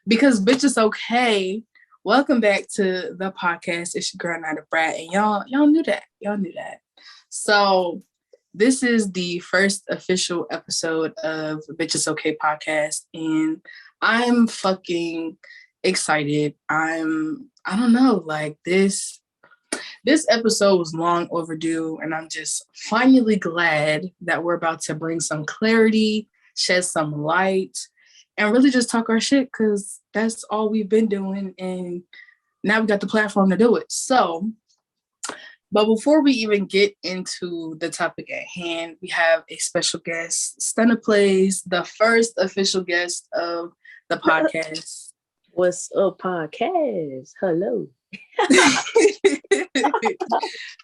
Because bitch is okay. Welcome back to the podcast. It's your girl Nyethebrat, and y'all knew that. Y'all knew that. So this is the first official episode of Bitch is Okay podcast, and I'm fucking excited. I don't know, like this episode was long overdue, and I'm just finally glad that we're about to bring some clarity, shed some light, and really just talk our shit, because that's all we've been doing, and now we got the platform to do it. So, but before we even get into the topic at hand, we have a special guest, Stunnaplayz, the first official guest of the podcast. What's up, podcast? Hello.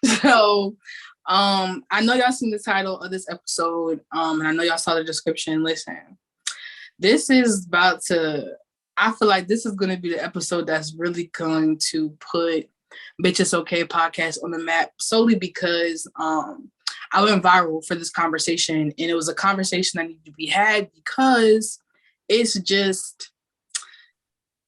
So, I know y'all seen the title of this episode, and I know y'all saw the description. Listen, this is about to, I feel like this is going to be the episode that's really going to put Bitch It's Okay podcast on the map, solely because I went viral for this conversation, and it was a conversation that needed to be had because it's just,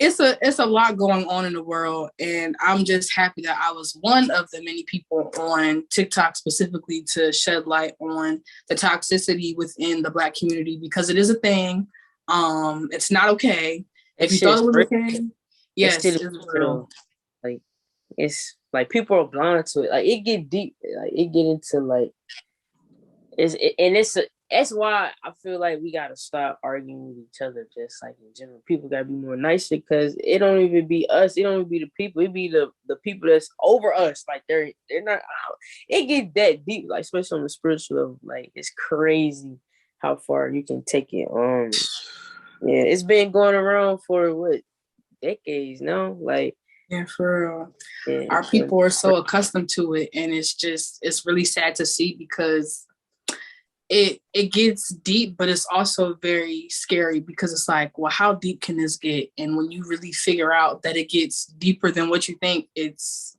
it's a lot going on in the world, and I'm just happy that I was one of the many people on TikTok specifically to shed light on the toxicity within the Black community, because it is a thing. It's not okay. If you thought it was okay, yes, it's real. Like, it's like people are blind to it. Like, it get deep. Like, it get into like that's why I feel like we gotta stop arguing with each other. Just like in general, people gotta be more nicer, because it don't even be us. It don't even be the people. It be the people that's over us. Like they're not. It get that deep. Like, especially on the spiritual level. Like, it's crazy how far you can take it. Yeah, it's been going around for what, decades now. Like, yeah, for real. Yeah, our people are so accustomed to it, and it's really sad to see, because it gets deep, but it's also very scary, because it's like, well, how deep can this get? And when you really figure out that it gets deeper than what you think, it's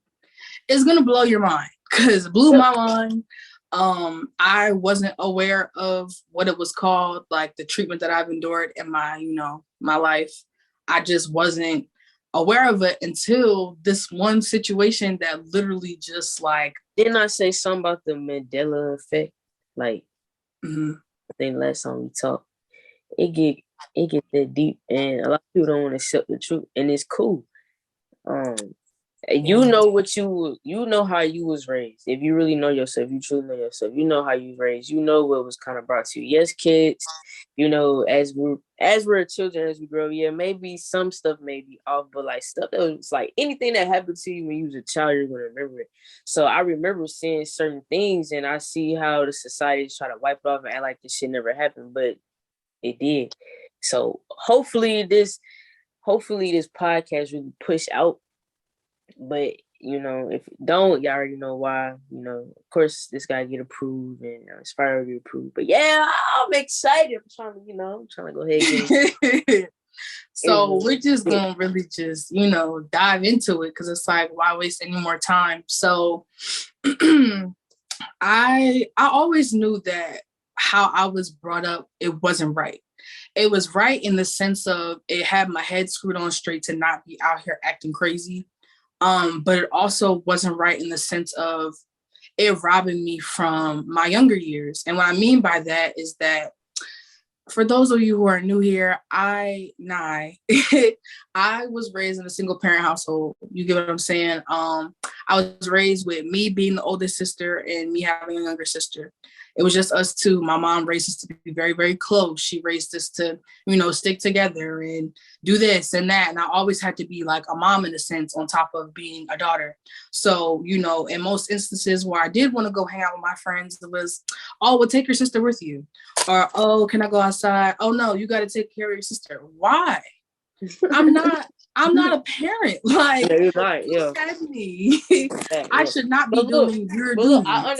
gonna blow your mind, because it blew my mind. I wasn't aware of what it was called, like the treatment that I've endured in my, my life. I just wasn't aware of it until this one situation that literally just like. Didn't I say something about the Mandela effect? Like, mm-hmm. I think last time we talked, it get that deep, and a lot of people don't want to accept the truth, and it's cool. You know how you was raised. If you really know yourself, you truly know yourself. You know how you was raised. You know what was kind of brought to you. Yes, kids. As we're children, as we grow, yeah, maybe some stuff may be off, but like stuff that was like anything that happened to you when you was a child, you're gonna remember it. So I remember seeing certain things, and I see how the society try to wipe it off and act like this shit never happened, but it did. So hopefully this podcast really push out. But if it don't, you already know why. Of course, this guy get approved, and it's finally get approved. But yeah, I'm excited. I'm trying to go ahead and get So we're just gonna really just dive into it, because it's like, why waste any more time? So I always knew that how I was brought up, it wasn't right. It was right in the sense of it had my head screwed on straight to not be out here acting crazy. But it also wasn't right in the sense of it robbing me from my younger years. And what I mean by that is that, for those of you who are new here, Naie, I was raised in a single parent household. You get what I'm saying? I was raised with me being the oldest sister and me having a younger sister. It was just us two. My mom raised us to be very, very close. She raised us to, stick together and do this and that. And I always had to be like a mom in a sense, on top of being a daughter. So, in most instances where I did want to go hang out with my friends, it was, oh, well, take your sister with you. Or, oh, can I go outside? Oh, no, you got to take care of your sister. Why? I'm not a parent. Like, you're not, yeah. Me. I should not be doing your duties. I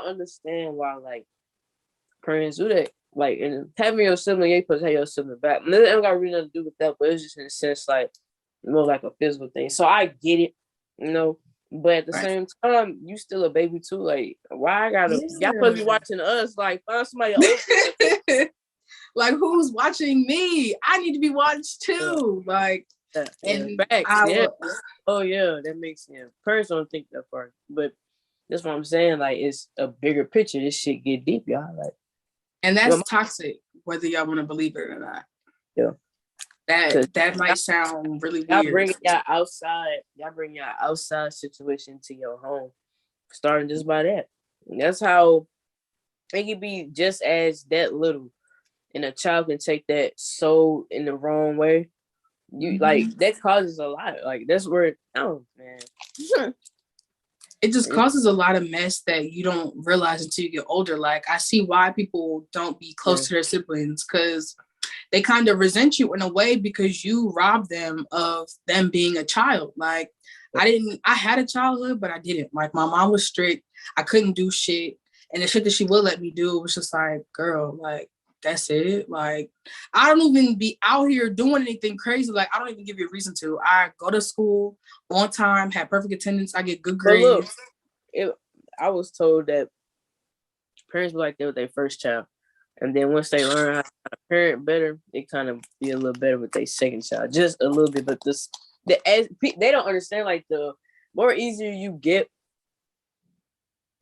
understand why, like, parents do that. Like, and having your sibling, you're supposed to have your sibling back. And it ain't got really nothing to do with that, but it's just in a sense, like, more like a physical thing. So I get it, But at the same time, you still a baby too. Like, why I gotta? Y'all supposed to be watching us. Like, find somebody older. Like, who's watching me? I need to be watched too. Like, and facts, oh yeah, that makes sense. Parents don't think that far, but that's what I'm saying. Like, it's a bigger picture. This shit get deep, y'all. Like, and that's toxic, whether y'all want to believe it or not. Yeah. That might sound really weird. Y'all bring your outside situation to your home, starting just by that. And that's how it can be just as that little, and a child can take that so in the wrong way. You like that causes a lot. Like that's where man. It just causes a lot of mess that you don't realize until you get older. Like I see why people don't be close to their siblings, because they kind of resent you in a way because you robbed them of them being a child. Like I had a childhood, but I didn't. Like my mom was strict. I couldn't do shit. And the shit that she would let me do was just like, girl, like, that's it. Like, I don't even be out here doing anything crazy. Like, I don't even give you a reason to. I go to school on time, have perfect attendance. I get good grades. Look, I was told that parents were like that with their first child. And then once they learn how to parent better, they kind of be a little better with their second child. Just a little bit. But they don't understand, like, the more easier you get,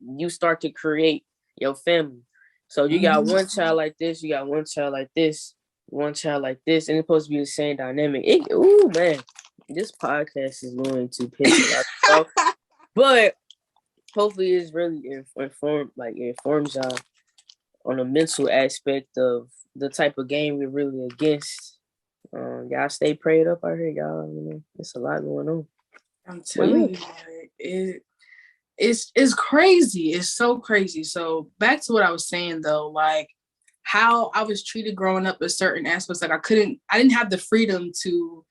you start to create your family. So you got one child like this, you got one child like this, one child like this, and it's supposed to be the same dynamic. Ooh, man, this podcast is going to piss a lot off. But hopefully it's really informs y'all on the mental aspect of the type of game we're really against. Y'all stay prayed up out here, y'all. You know, it's a lot going on. I'm telling you, it's crazy. It's so crazy. So back to what I was saying though, like how I was treated growing up in certain aspects. Like I didn't have the freedom to,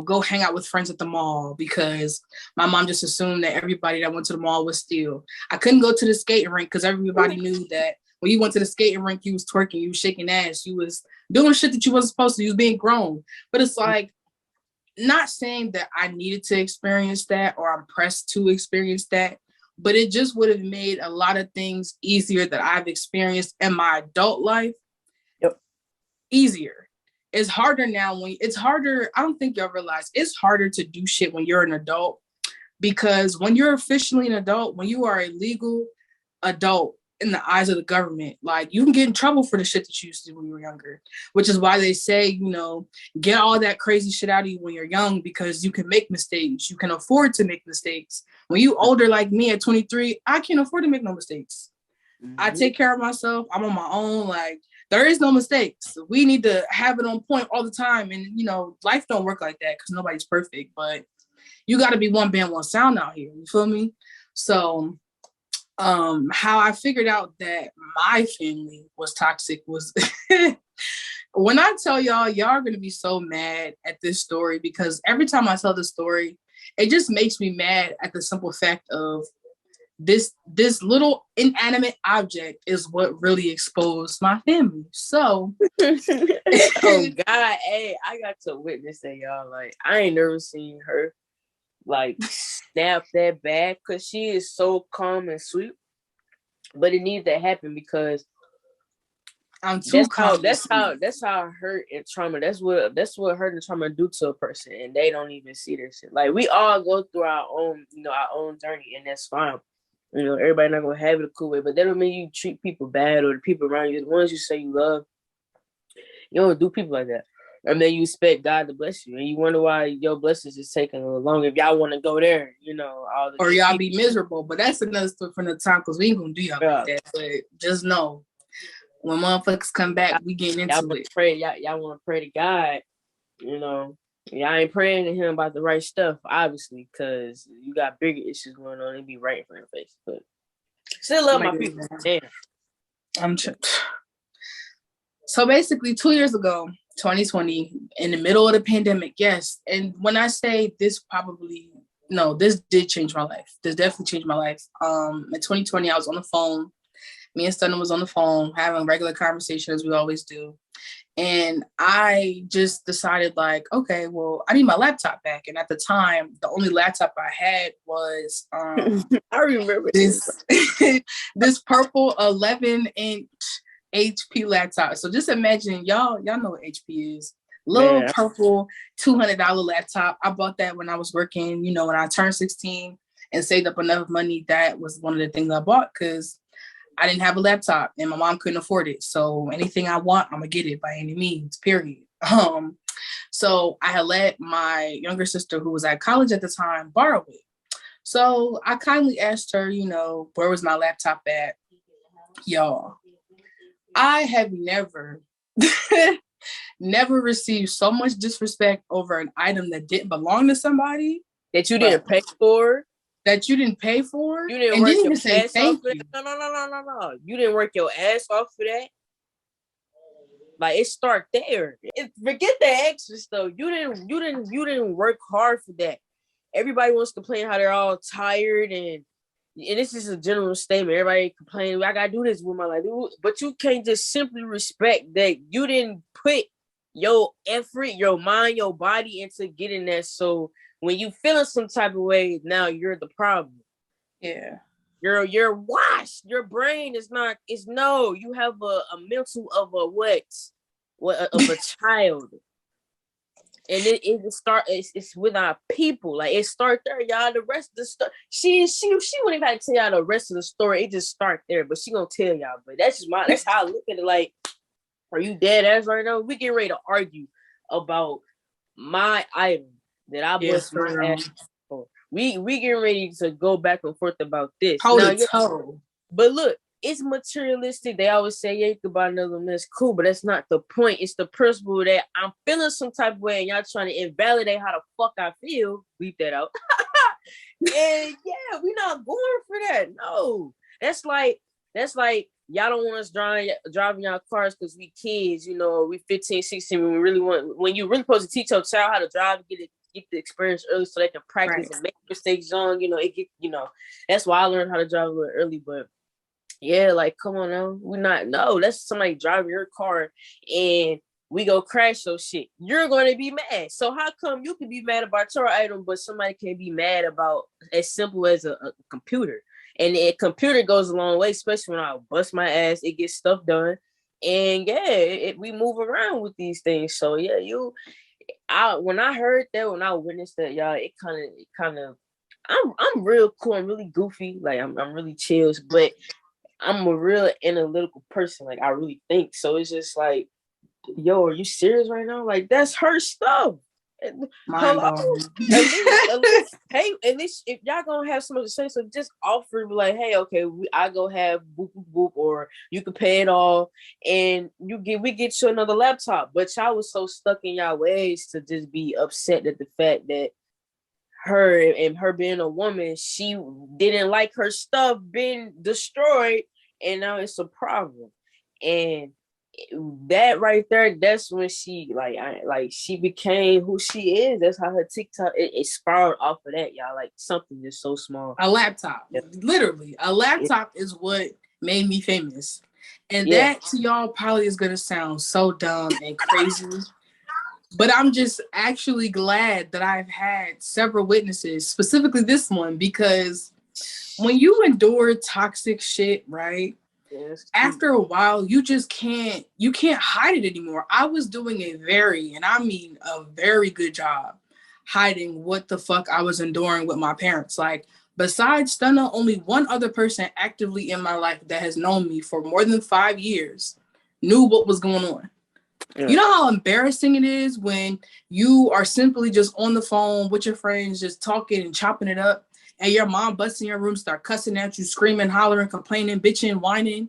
go hang out with friends at the mall because my mom just assumed that everybody that went to the mall was steal. I couldn't go to the skating rink because everybody knew that when you went to the skating rink, you was twerking, you was shaking ass, you was doing shit that you wasn't supposed to. You was being grown. But it's like, not saying that I needed to experience that or I'm pressed to experience that, but it just would have made a lot of things easier that I've experienced in my adult life. Easier. It's harder now I don't think y'all realize it's harder to do shit when you're an adult, because when you're officially an adult, when you are a legal adult in the eyes of the government, like you can get in trouble for the shit that you used to do when you were younger, which is why they say, get all that crazy shit out of you when you're young, because you can make mistakes. You can afford to make mistakes. When you older like me at 23, I can't afford to make no mistakes. I take care of myself. I'm on my own. Like there is no mistakes. We need to have it on point all the time. And, life don't work like that because nobody's perfect, but you got to be one band, one sound out here. You feel me? So how I figured out that my family was toxic was when I tell y'all are going to be so mad at this story, because every time I tell the story, it just makes me mad at the simple fact of this little inanimate object is what really exposed my family. So oh God, hey, I got to witness that, y'all. Like I ain't never seen her like snap that bad, because she is so calm and sweet. But it needs to happen because I'm too calm. That's how hurt and trauma. That's what hurt and trauma do to a person, and they don't even see this shit. Like we all go through our own journey, and that's fine. Everybody not gonna have it a cool way, but that don't mean you treat people bad, or the people around you, the ones you say you love. You don't do people like that. And then you expect God to bless you, and you wonder why your blessings is taking a little longer. If y'all want to go there, or y'all be miserable. But that's another story from the time, because we ain't gonna do y'all like that. But just know, when motherfuckers come back, we getting into it. Y'all want to pray to God, Y'all ain't praying to Him about the right stuff, obviously, because you got bigger issues going on. It be right in front of your face, but still love my people. Damn. So basically, 2 years ago, 2020, in the middle of the pandemic, yes. And when I say this this did change my life. This definitely changed my life. In 2020, I was on the phone. Me and Stunna was on the phone having a regular conversation as we always do. And I just decided like, okay, well, I need my laptop back. And at the time, the only laptop I had was I remember this purple 11-inch HP laptop. So just imagine, y'all know what HP is. Little Man, purple $200 laptop. I bought that when I was working, when I turned 16 and saved up enough money. That was one of the things I bought because I didn't have a laptop and my mom couldn't afford it. So anything I want, I'm gonna get it by any means, period. So I had let my younger sister, who was at college at the time, borrow it. So I kindly asked her, where was my laptop at? Y'all, I have never, never received so much disrespect over an item that didn't belong to somebody. That you didn't pay for. That you didn't pay for. You didn't and work didn't your even say ass thank off for you. that. No. You didn't work your ass off for that. Like, it start there. Forget the extra stuff. You didn't work hard for that. Everybody wants to complain how they're all tired and this is a general statement. Everybody complaining, I gotta do this with my life. But you can't just simply respect that you didn't put your effort, your mind, your body into getting that. So when you feeling some type of way, now you're the problem. Yeah. You're washed. Your brain is not, you have a mental of a of a child. And it's with our people. Like, it start there, y'all. The rest of the story, she wouldn't even have to tell y'all the rest of the story. It just start there, but she gonna tell y'all. But that's how I look at it. Like, are you dead ass right now? We get ready to argue about my item that I bust my ass for. We getting ready to go back and forth about this. But look, it's materialistic. They always say, yeah, you can buy another one. That's cool, but that's not the point. It's the principle that I'm feeling some type of way and y'all trying to invalidate how the fuck I feel. Beep that out. And yeah, we're not going for that. No. That's like y'all don't want us driving y'all cars because we kids, we 15, 16. When you really supposed to teach your child how to drive, get the experience early so they can practice and make mistakes young, that's why I learned how to drive a little early. But yeah, like, come on now. That's somebody driving your car and we go crash your shit. You're going to be mad. So how come you can be mad about your item, but somebody can be mad about as simple as a computer? And a computer goes a long way, especially when I bust my ass, it gets stuff done. And yeah, we move around with these things. So yeah, when I heard that, when I witnessed that, y'all, it kind of, I'm real cool. I'm really goofy. Like, I'm really chills, but I'm a real analytical person. Like, I really think. So it's just like, yo, are you serious right now? Like, that's her stuff. Hello? At least, hey, at least if y'all gonna have so much to say, so just offer, like, hey, okay, I go have boop boop boop, or you can pay it all, and we get you another laptop. But y'all was so stuck in y'all ways to just be upset at the fact that her being a woman, she didn't like her stuff being destroyed, and now it's a problem. And that right there, that's when she she became who she is. That's how her TikTok it spiraled off of that, y'all. Like, something just so small. A laptop, literally, a laptop is what made me famous, and that to y'all probably is gonna sound so dumb and crazy. But I'm just actually glad that I've had several witnesses, specifically this one, because when you endure toxic shit, right? After a while, you can't hide it anymore. I was doing a very good job hiding what the fuck I was enduring with my parents. Like, besides Stunna, only one other person actively in my life that has known me for more than 5 years knew what was going on. Yeah. You know how embarrassing it is when you are simply just on the phone with your friends, just talking and chopping it up, and your mom busts in your room, start cussing at you, screaming, hollering, complaining, bitching, whining.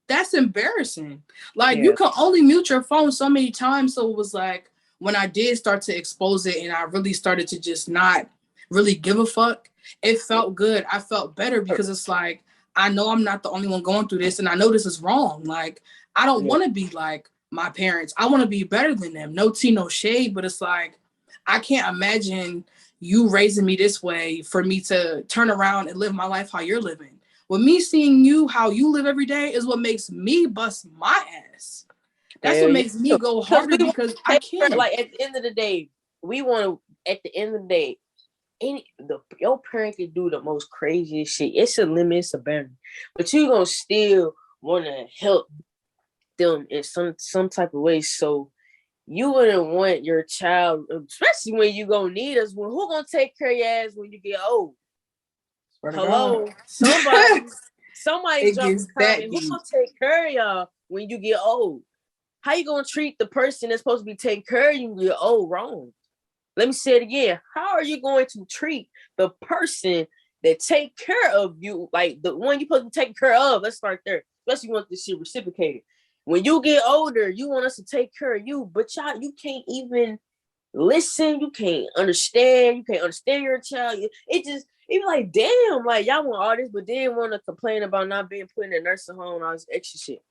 That's embarrassing. Like, you can only mute your phone so many times. So it was like, when I did start to expose it and I really started to just not really give a fuck, it felt good. I felt better because it's like, I know I'm not the only one going through this, and I know this is wrong. Like, I don't want to be like my parents. I want to be better than them. No tea, no shade, but it's like, I can't imagine you raising me this way for me to turn around and live my life how you're living. With me seeing you, how you live every day, is what makes me bust my ass. That's what makes me go harder because I can't. Like, at the end of the day, your parent can do the most craziest shit. It's a limit, it's a boundary. But you gonna still want to help them in some type of way. So you wouldn't want your child, especially when you gonna need us. Well, who gonna take care of your ass when you get old? Hello, somebody It drop gets a that comment. Who deep. gonna take care of y'all when you get old? How you gonna treat the person that's supposed to be taking care of you when you're old wrong? Let me say it again. How are you going to treat the person that take care of you, like the one you're supposed to be taking care of? Let's start there. Especially want this shit reciprocated. When you get older, you want us to take care of you, but y'all, you can't even listen. You can't understand. You can't understand your child. It be like, damn, like y'all want all this, but then want to complain about not being put in a nursing home and all this extra shit.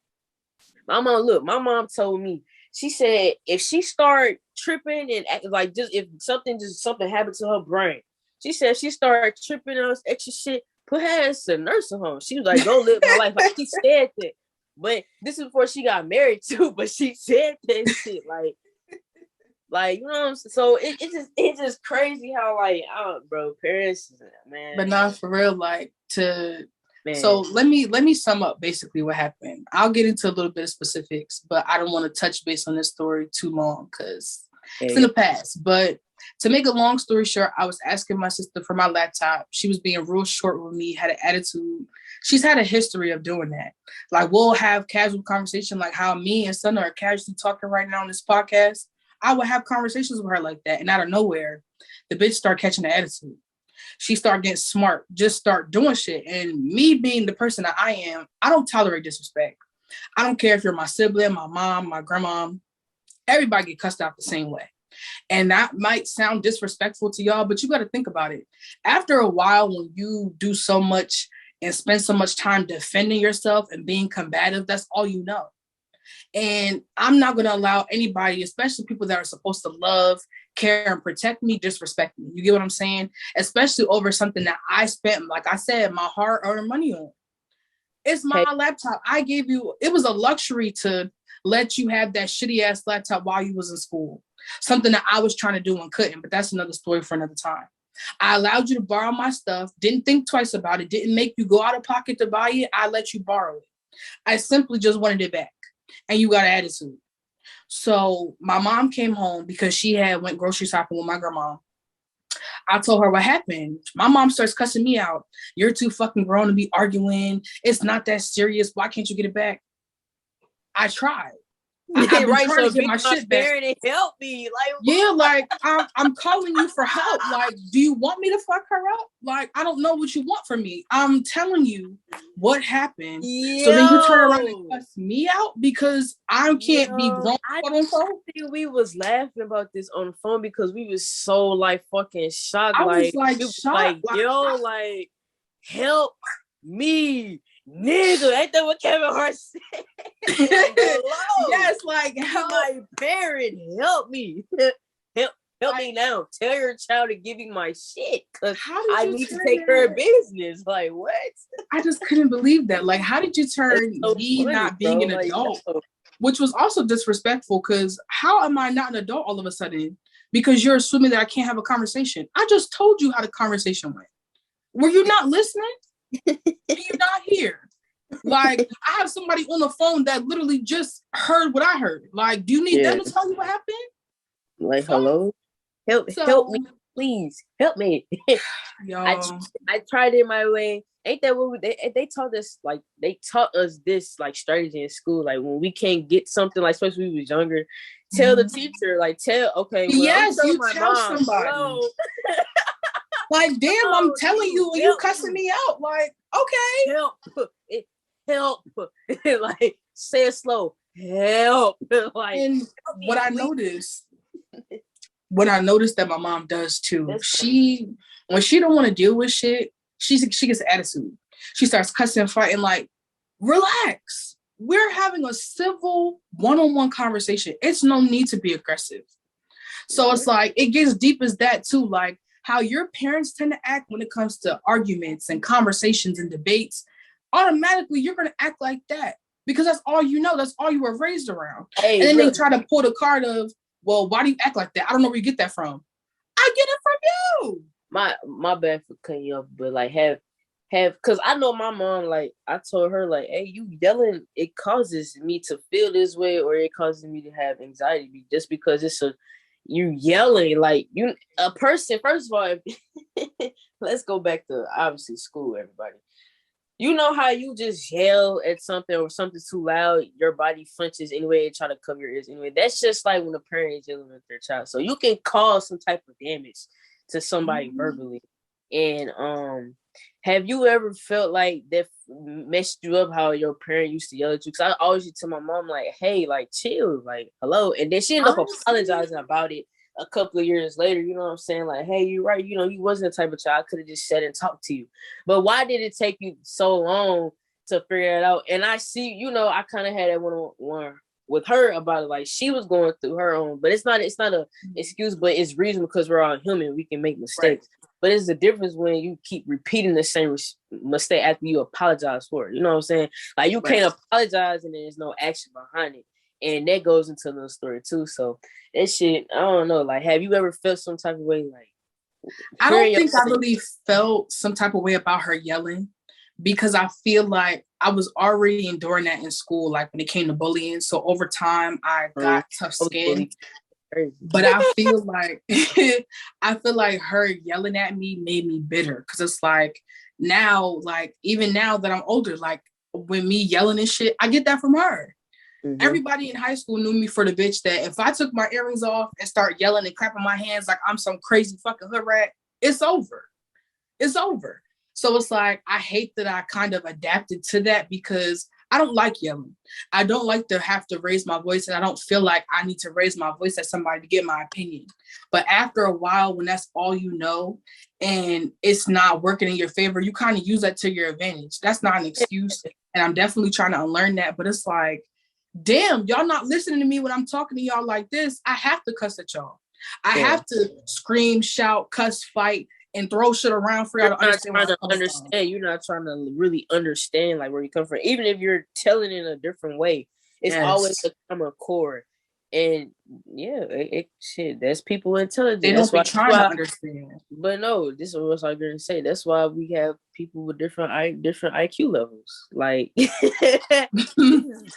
My mom told me, she said if she start tripping and like just if something happened to her brain, she said she started tripping on this extra shit, put her ass in a nursing home. She was like, go live my life. Like she said that. But this is before she got married too, but she said that shit like you know what I'm saying? So it's just crazy how like bro, parents, man. But not for real, like to Man. So let me sum up basically what happened. I'll get into a little bit of specifics, but I don't want to touch base on this story too long because it's in the past. But to make a long story short, I was asking my sister for my laptop. She was being real short with me, had an attitude. She's had a history of doing that. Like we'll have casual conversation, like how me and Sunna are casually talking right now on this podcast. I would have conversations with her like that, and out of nowhere, the bitch start catching the attitude. She started getting smart, just start doing shit. And me being the person that I am, I don't tolerate disrespect. I don't care if you're my sibling, my mom, my grandma, everybody get cussed out the same way. And that might sound disrespectful to y'all, but you got to think about it. After a while, when you do so much and spend so much time defending yourself and being combative, that's all you know. And I'm not going to allow anybody, especially people that are supposed to love, care, and protect me, disrespect me. You get what I'm saying? Especially over something that I spent, like I said, my hard-earned money on. It's my laptop. I gave you, it was a luxury to let you have that shitty-ass laptop while you was in school. Something that I was trying to do and couldn't, but that's another story for another time. I allowed you to borrow my stuff, didn't think twice about it, didn't make you go out of pocket to buy it. I let you borrow it. I simply just wanted it back. And you got an attitude. So my mom came home because she had went grocery shopping with my grandma. I told her what happened. My mom starts cussing me out. You're too fucking grown to be arguing. It's not that serious. Why can't you get it back? I tried. I've been trying to get my shit back. And help me. Like, yeah, like I'm calling you for help. Like, do you want me to fuck her up? Like, I don't know what you want from me. I'm telling you what happened. So then you turn around and cuss me out because I can't be grown. I think we was laughing about this on the phone because we was so like fucking shocked. I was like shocked. Like, help me. Nigga, ain't that what Kevin Hart said? Yes, like help my parent, help me. Help me now. Tell your child to give you my shit because I need to take care of business. Like, what? I just couldn't believe that. Like, how did you turn me not being an adult? Which was also disrespectful because how am I not an adult all of a sudden? Because you're assuming that I can't have a conversation. I just told you how the conversation went. Were you not listening? Are you not here? Like, I have somebody on the phone that literally just heard what I heard. Like, do you need them to tell you what happened? Like, hello? Help me, please. Help me. I tried it my way. Ain't that what they taught us? Like, they taught us this like strategy in school. Like, when we can't get something, like especially when we was younger, tell the teacher. Like, okay, well, yes, you tell somebody. Hello. Like, damn, I'm telling you, and you cussing me out. Like, okay, help. Like, say it slow. Help. Like, and what I noticed that my mom does too. When she don't want to deal with shit, she gets an attitude. She starts cussing, fighting. Like, relax. We're having a civil one-on-one conversation. It's no need to be aggressive. So it's like it gets deep as that too. Like, how your parents tend to act when it comes to arguments and conversations and debates, automatically you're going to act like that because that's all you know. That's all you were raised around. And then they try to pull the card of, well, why do you act like that? I don't know where you get that from. I get it from you. My bad for cutting you off, but like because I know my mom, like, I told her, like, hey, you yelling, it causes me to feel this way, or it causes me to have anxiety just because you yelling, like, a person, first of all, let's go back to, obviously, school, everybody. You know how you just yell at something or something's too loud, your body flinches anyway and try to cover your ears anyway. That's just like when a parent is yelling at their child. So you can cause some type of damage to somebody verbally. And have you ever felt like that messed you up, how your parent used to yell at you? Because I always used to tell my mom, like, hey, like, chill, like, hello. And then she ended up apologizing about it a couple of years later. You know what I'm saying? Like, hey, you're right. You know, you wasn't the type of child. I could have just sat and talked to you. But why did it take you so long to figure it out? And I see, you know, I kind of had that one with her about it. Like, she was going through her own, but it's not a excuse, but it's reason, because we're all human. We can make mistakes. Right. But it's the difference when you keep repeating the same mistake after you apologize for it. You know what I'm saying? Like, you can't apologize and there's no action behind it. And that goes into another story too. So that shit, I don't know. Like, have you ever felt some type of way? Like, I don't think I really felt some type of way about her yelling, because I feel like I was already enduring that in school, like when it came to bullying. So over time, I got tough skin. But I feel like her yelling at me made me bitter, because it's like now, like even now that I'm older, like when me yelling and shit, I get that from her. Mm-hmm. Everybody in high school knew me for the bitch that if I took my earrings off and start yelling and clapping my hands like I'm some crazy fucking hood rat, it's over. It's over. So it's like, I hate that I kind of adapted to that, because I don't like yelling. I don't like to have to raise my voice, and I don't feel like I need to raise my voice at somebody to get my opinion. But after a while, when that's all you know and it's not working in your favor, you kind of use that to your advantage. That's not an excuse. And I'm definitely trying to unlearn that. But it's like, damn, y'all not listening to me when I'm talking to y'all like this. I have to cuss at y'all. I have to scream, shout, cuss, fight, and throw shit around for y'all to understand. You're not trying to really understand, like, where you come from. Even if you're telling in a different way, it's always a common core. And yeah, shit, that's people intelligent. They don't be trying to understand. But no, this is what I'm going to say. That's why we have people with different IQ levels. Like,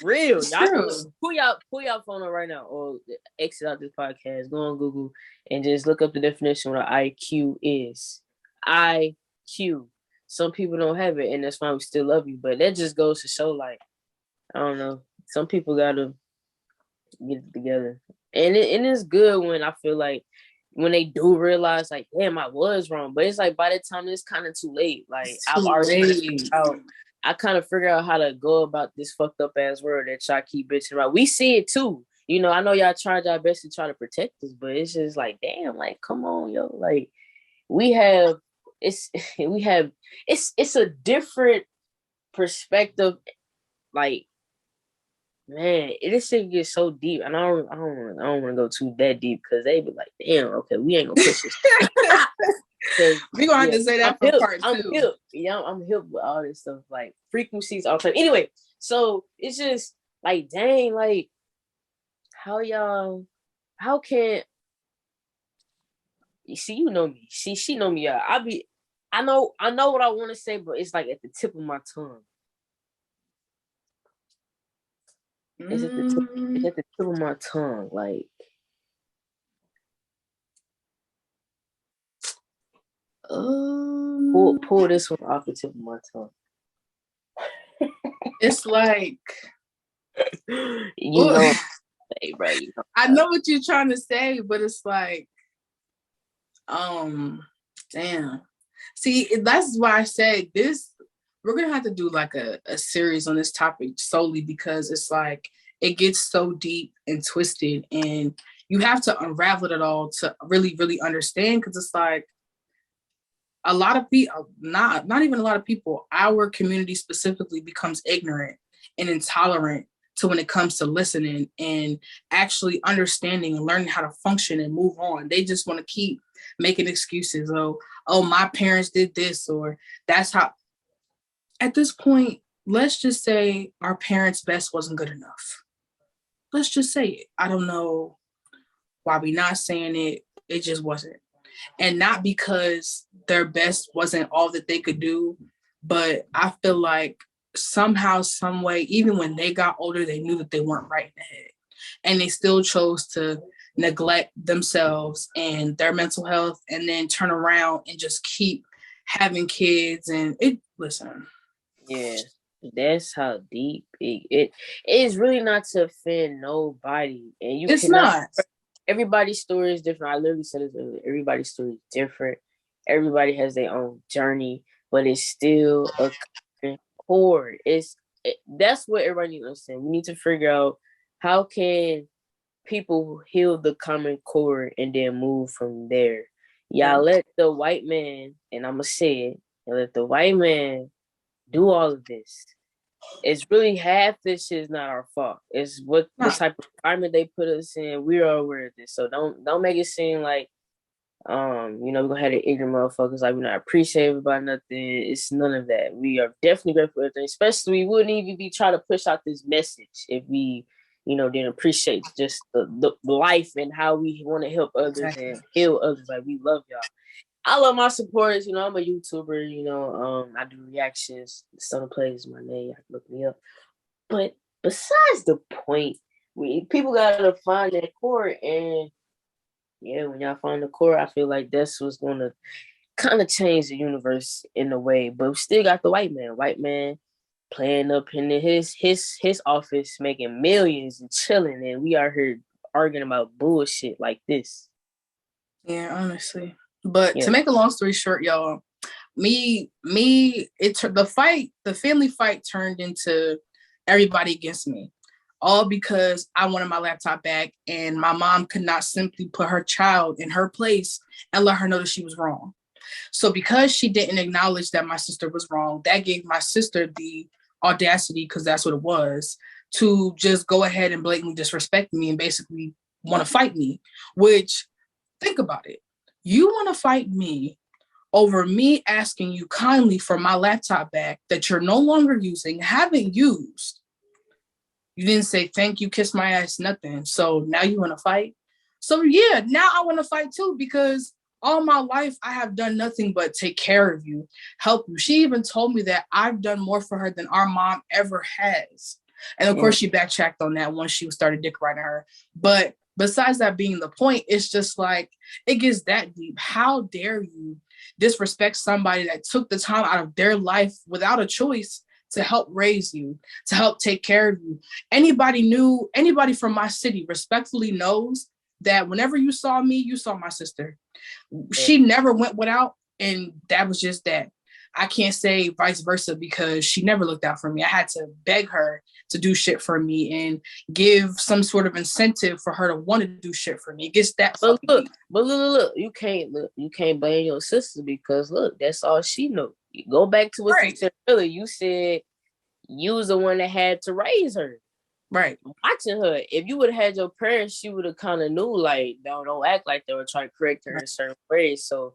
real. Y'all pull y'all phone up right now, or exit out this podcast. Go on Google and just look up the definition of what IQ is. IQ. Some people don't have it, and that's why we still love you. But that just goes to show, like, I don't know. Some people gotta get it together, and it's good when I feel like when they do realize, like, damn, I was wrong. But it's like by the time it's kind of too late. Like, I've already I kind of figure out how to go about this fucked up ass world that y'all keep bitching about. We see it too. You know, I know y'all try our best to try to protect us, but it's just like, damn, like, come on, yo. Like, it's a different perspective. Like, man, this shit gets so deep, and I don't want to go too that deep, because they be like, damn, okay, we ain't gonna push this. We gonna have to say that for part two. I'm hip with all this stuff, like frequencies, all time. Anyway, so it's just like, dang, like, how can you see? You know me. She know me. I know what I want to say, but it's like at the tip of my tongue. It's at the tip of my tongue, like. Pull this one off the tip of my tongue. It's like, you know, right? You know. I know what you're trying to say, but it's like, damn. See, that's why I said this. We're gonna have to do like a series on this topic solely, because it's like it gets so deep and twisted, and you have to unravel it all to really, really understand. Because it's like a lot of people, not even a lot of people, our community specifically becomes ignorant and intolerant to when it comes to listening and actually understanding and learning how to function and move on. They just want to keep making excuses. Oh, my parents did this, or that's how. At this point, let's just say our parents' best wasn't good enough. Let's just say it. I don't know why we not saying it. It just wasn't. And not because their best wasn't all that they could do, But I feel like somehow, some way, even when they got older, they knew that they weren't right in the head. And they still chose to neglect themselves and their mental health and then turn around and just keep having kids. And listen. Yeah, that's how deep it is. Really not to offend nobody, and you It's cannot. not. Everybody's story is different. I literally said this earlier. Everybody's story is different. Everybody has their own journey, but it's still a core. That's what everybody needs to understand. We need to figure out how can people heal the common core and then move from there. Y'all let the white man, and I'm gonna say it, let the white man do all of this. It's really half this shit is not our fault. It's what the type of environment they put us in. We're aware of this. So don't make it seem like we're gonna have the ignorant motherfuckers like we're not appreciative about nothing. It's none of that. We are definitely grateful for everything. Especially we wouldn't even be trying to push out this message if we, didn't appreciate just the life and how we want to help others and heal others. Like we love y'all. I love my supporters. I'm a YouTuber. I do reactions. Stunnaplayz is my name. I can look me up. But besides the point, people gotta find that core, and when y'all find the core, I feel like that's what's gonna kind of change the universe in a way. But we still got the white man playing up in his office, making millions and chilling, and we are here arguing about bullshit like this. Yeah, honestly. But to make a long story short, y'all, the family fight turned into everybody against me, all because I wanted my laptop back, and my mom could not simply put her child in her place and let her know that she was wrong. So because she didn't acknowledge that my sister was wrong, that gave my sister the audacity, because that's what it was, to just go ahead and blatantly disrespect me and basically want to fight me, which, think about it. You want to fight me over me asking you kindly for my laptop back that you're no longer using, haven't used. You didn't say thank you, kiss my ass, nothing. So now you want to fight? So yeah, now I want to fight too, because all my life I have done nothing but take care of you, help you. She even told me that I've done more for her than our mom ever has. And of course she backtracked on that once she started dick riding her. But besides that being the point, it's just like, it gets that deep. How dare you disrespect somebody that took the time out of their life without a choice to help raise you, to help take care of you. Anybody from my city respectfully knows that whenever you saw me, you saw my sister. She never went without, and that was just that. I can't say vice versa, because she never looked out for me. I had to beg her to do shit for me and give some sort of incentive for her to want to do shit for me. It gets that. But look, you can't blame your sister, because look, that's all she knew. You go back to what you said earlier. You said you was the one that had to raise her. Right. Watching her. If you would have had your parents, she would have kind of knew, like, don't act like they were trying to correct her in certain ways. So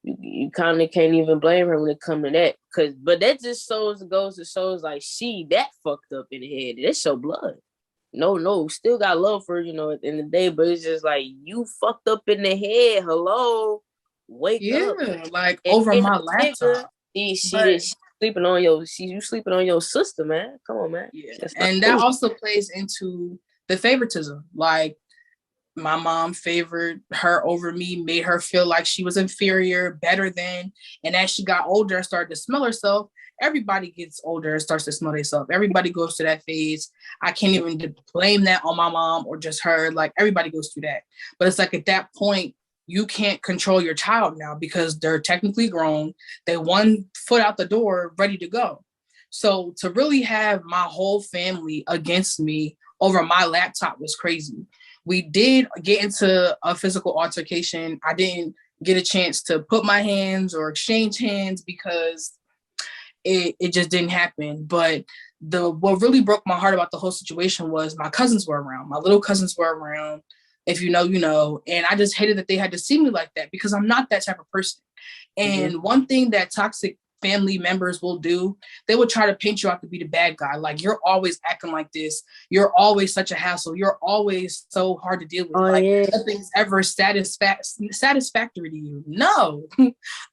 you kind of can't even blame her when it comes to that. But that just goes to shows like she that fucked up in the head. That's your blood. No, still got love for her, at the end of the day, but it's just like, you fucked up in the head. Hello, wake up. Like, over my laptop. She sleeping on you sleeping on your sister, man. Come on, man. Yeah, and that also plays into the favoritism. Like, my mom favored her over me, made her feel like she was inferior, better than. And as she got older and started to smell herself, everybody gets older and starts to smell themselves. Everybody goes through that phase. I can't even blame that on my mom or just her. Like, everybody goes through that. But it's like, at that point, you can't control your child now, because they're technically grown. They 1 foot out the door, ready to go. So to really have my whole family against me over my laptop was crazy. We did get into a physical altercation. I didn't get a chance to put my hands or exchange hands, because it just didn't happen. But what really broke my heart about the whole situation was my cousins were around. My little cousins were around. If you know, you know. And I just hated that they had to see me like that, because I'm not that type of person. And one thing that toxic family members will do, they will try to paint you out to be the bad guy. Like, you're always acting like this. You're always such a hassle. You're always so hard to deal with. Oh Like, yeah. nothing's ever satisfactory to you. No,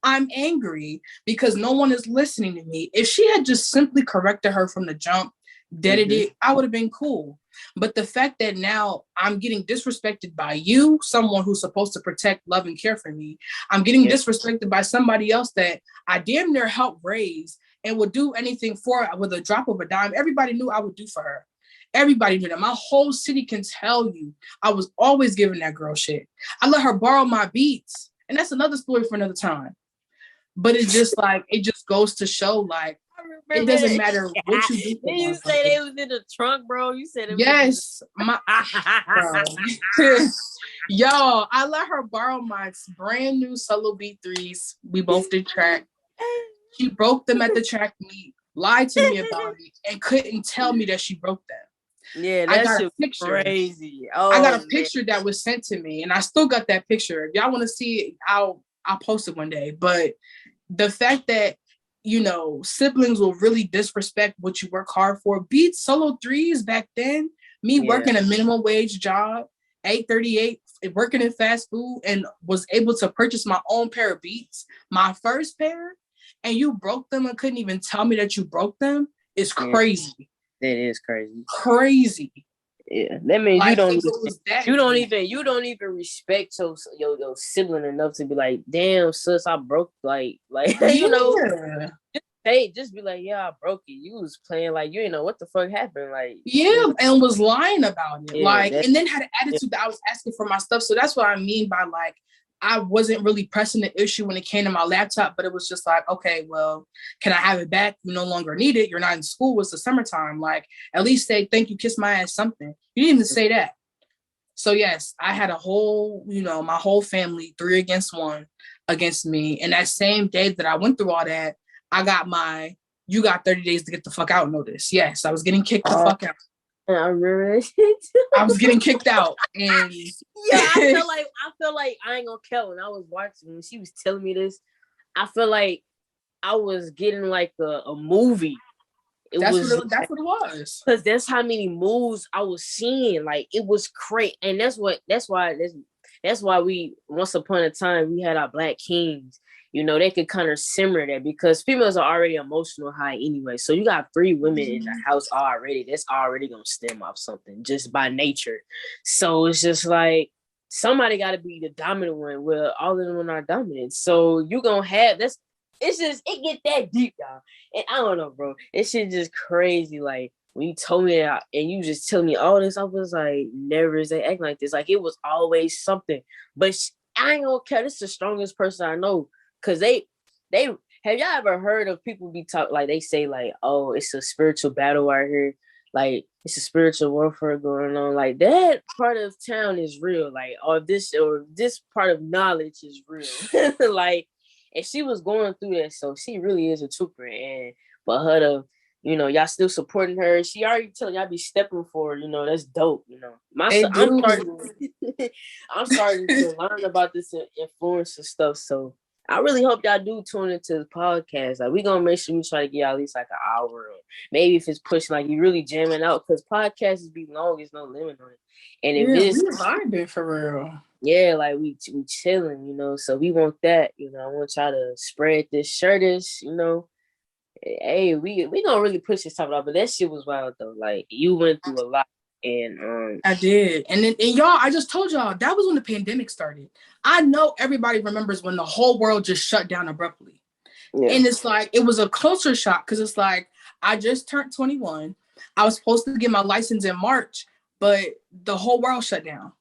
I'm angry because no one is listening to me. If she had just simply corrected her from the jump, deaded it, I would have been cool. But the fact that now I'm getting disrespected by you, someone who's supposed to protect, love, and care for me, I'm getting disrespected by somebody else that I damn near helped raise and would do anything for with a drop of a dime. Everybody knew I would do for her. Everybody knew that. My whole city can tell you I was always giving that girl shit. I let her borrow my beats. And that's another story for another time. But it's just like, it just goes to show, like, it doesn't matter what you do. Did you say they was in the trunk, bro? You said it was yes, my bro. Yo, I let her borrow my brand new solo beat threes. We both did track. She broke them at the track meet, lied to me about it, and couldn't tell me that she broke them. Yeah, I that got shit a picture. Crazy. I got a picture that was sent to me, and I still got that picture. If y'all want to see it, I'll post it one day. But the fact that, you know, siblings will really disrespect what you work hard for. Beat solo threes back then, me working a minimum wage job, 838, working in fast food, and was able to purchase my own pair of beats, my first pair, and you broke them and couldn't even tell me that you broke them, is crazy. It is crazy. Crazy. Yeah, that means like, you don't even respect your sibling enough to be like, damn, sis, I broke you know. Hey, just be like, yeah, I broke it. You was playing like you didn't know what the fuck happened. Like, and was lying about it. Yeah, and then had an attitude that I was asking for my stuff. So that's what I mean by, like, I wasn't really pressing the issue when it came to my laptop, but it was just like, okay, well, can I have it back? You no longer need it. You're not in school. It's the summertime. Like, at least say thank you, kiss my ass, something. You didn't even say that. So yes, I had a whole, you know, my whole family 3 against 1 against me. And that same day that I went through all that, I got my, you got 30 days to get the fuck out notice. Yes, I was getting kicked the fuck out. I remember that shit too. I was getting kicked out. And I feel like I ain't gonna care, when I was watching, when she was telling me this, I feel like I was getting like a movie. That's what it was. Because that's how many moves I was seeing. Like, it was crazy. And that's why we, once upon a time, we had our Black Kings. You know, they could kind of simmer that, because females are already emotional high anyway. So you got 3 women in the house already. That's already going to stem off something just by nature. So it's just like, somebody got to be the dominant one. Well, all of them are dominant. So you going to have this. It's just, it get that deep, y'all. And I don't know, bro. It shit just crazy. Like, when you told me that and you just tell me all this, I was like, never is they acting like this. Like, it was always something. But I ain't gonna care. This is the strongest person I know. Cause they have y'all ever heard of people be talk like, they say like, oh, it's a spiritual battle out here, like it's a spiritual warfare going on, like that part of town is real, like, or this part of knowledge is real. Like, and she was going through that, so she really is a trooper. And for her to, you know, y'all still supporting her, she already telling y'all be stepping for her, you know, that's dope, you know. I'm starting to learn about this influencer stuff, so I really hope y'all do tune into the podcast. Like, we gonna make sure we try to get at least like an hour, or maybe if it's pushing, like, you really jamming out, because podcasts be long, there's no limit on it. And if we vibing for real. Yeah, like we chilling, you know. So we want that, you know. I want y'all to spread this, share this, you know. Hey, we gonna really push this topic out, but that shit was wild though. Like, you went through a lot. And I did. And y'all, I just told y'all that was when the pandemic started. I know everybody remembers when the whole world just shut down abruptly. Yeah. And it's like, it was a culture shock, because it's like, I just turned 21. I was supposed to get my license in March, but the whole world shut down.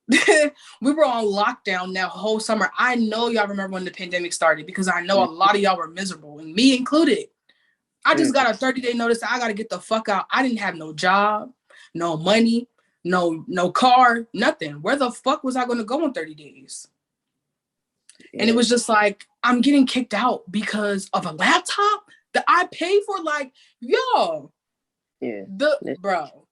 We were on lockdown that whole summer. I know y'all remember when the pandemic started, because I know a lot of y'all were miserable, and me included. I just got a 30-day notice that I got to get the fuck out. I didn't have no job, no money, no car, nothing. Where the fuck was I going to go in 30 days? Yeah. And it was just like, I'm getting kicked out because of a laptop that I paid for. Like, yo, bro.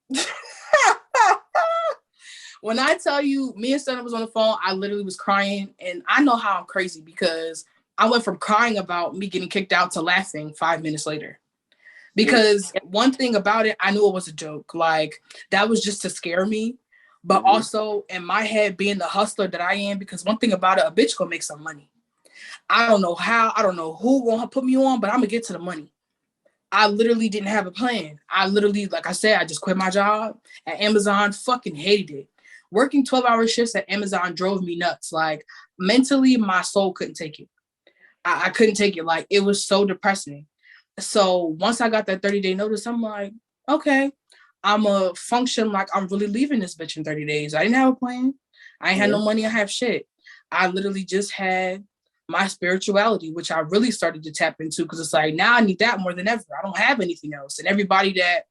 When I tell you, me and Stunna was on the phone, I literally was crying. And I know how I'm crazy, because I went from crying about me getting kicked out to laughing 5 minutes later. Yeah. Because one thing about it, I knew it was a joke. Like, that was just to scare me. But also in my head, being the hustler that I am, because one thing about it, a bitch gonna make some money. I don't know how, I don't know who gonna put me on, but I'm gonna get to the money. I literally didn't have a plan. I literally, like I said, I just quit my job at Amazon, fucking hated it. Working 12-hour shifts at Amazon drove me nuts. Like, mentally, my soul couldn't take it. I couldn't take it. Like, it was so depressing. So once I got that 30-day notice, I'm like, okay, I'm a function like I'm really leaving this bitch in 30 days. I didn't have a plan. I ain't had no money. I have shit. I literally just had my spirituality, which I really started to tap into, because it's like, now I need that more than ever. I don't have anything else. And everybody that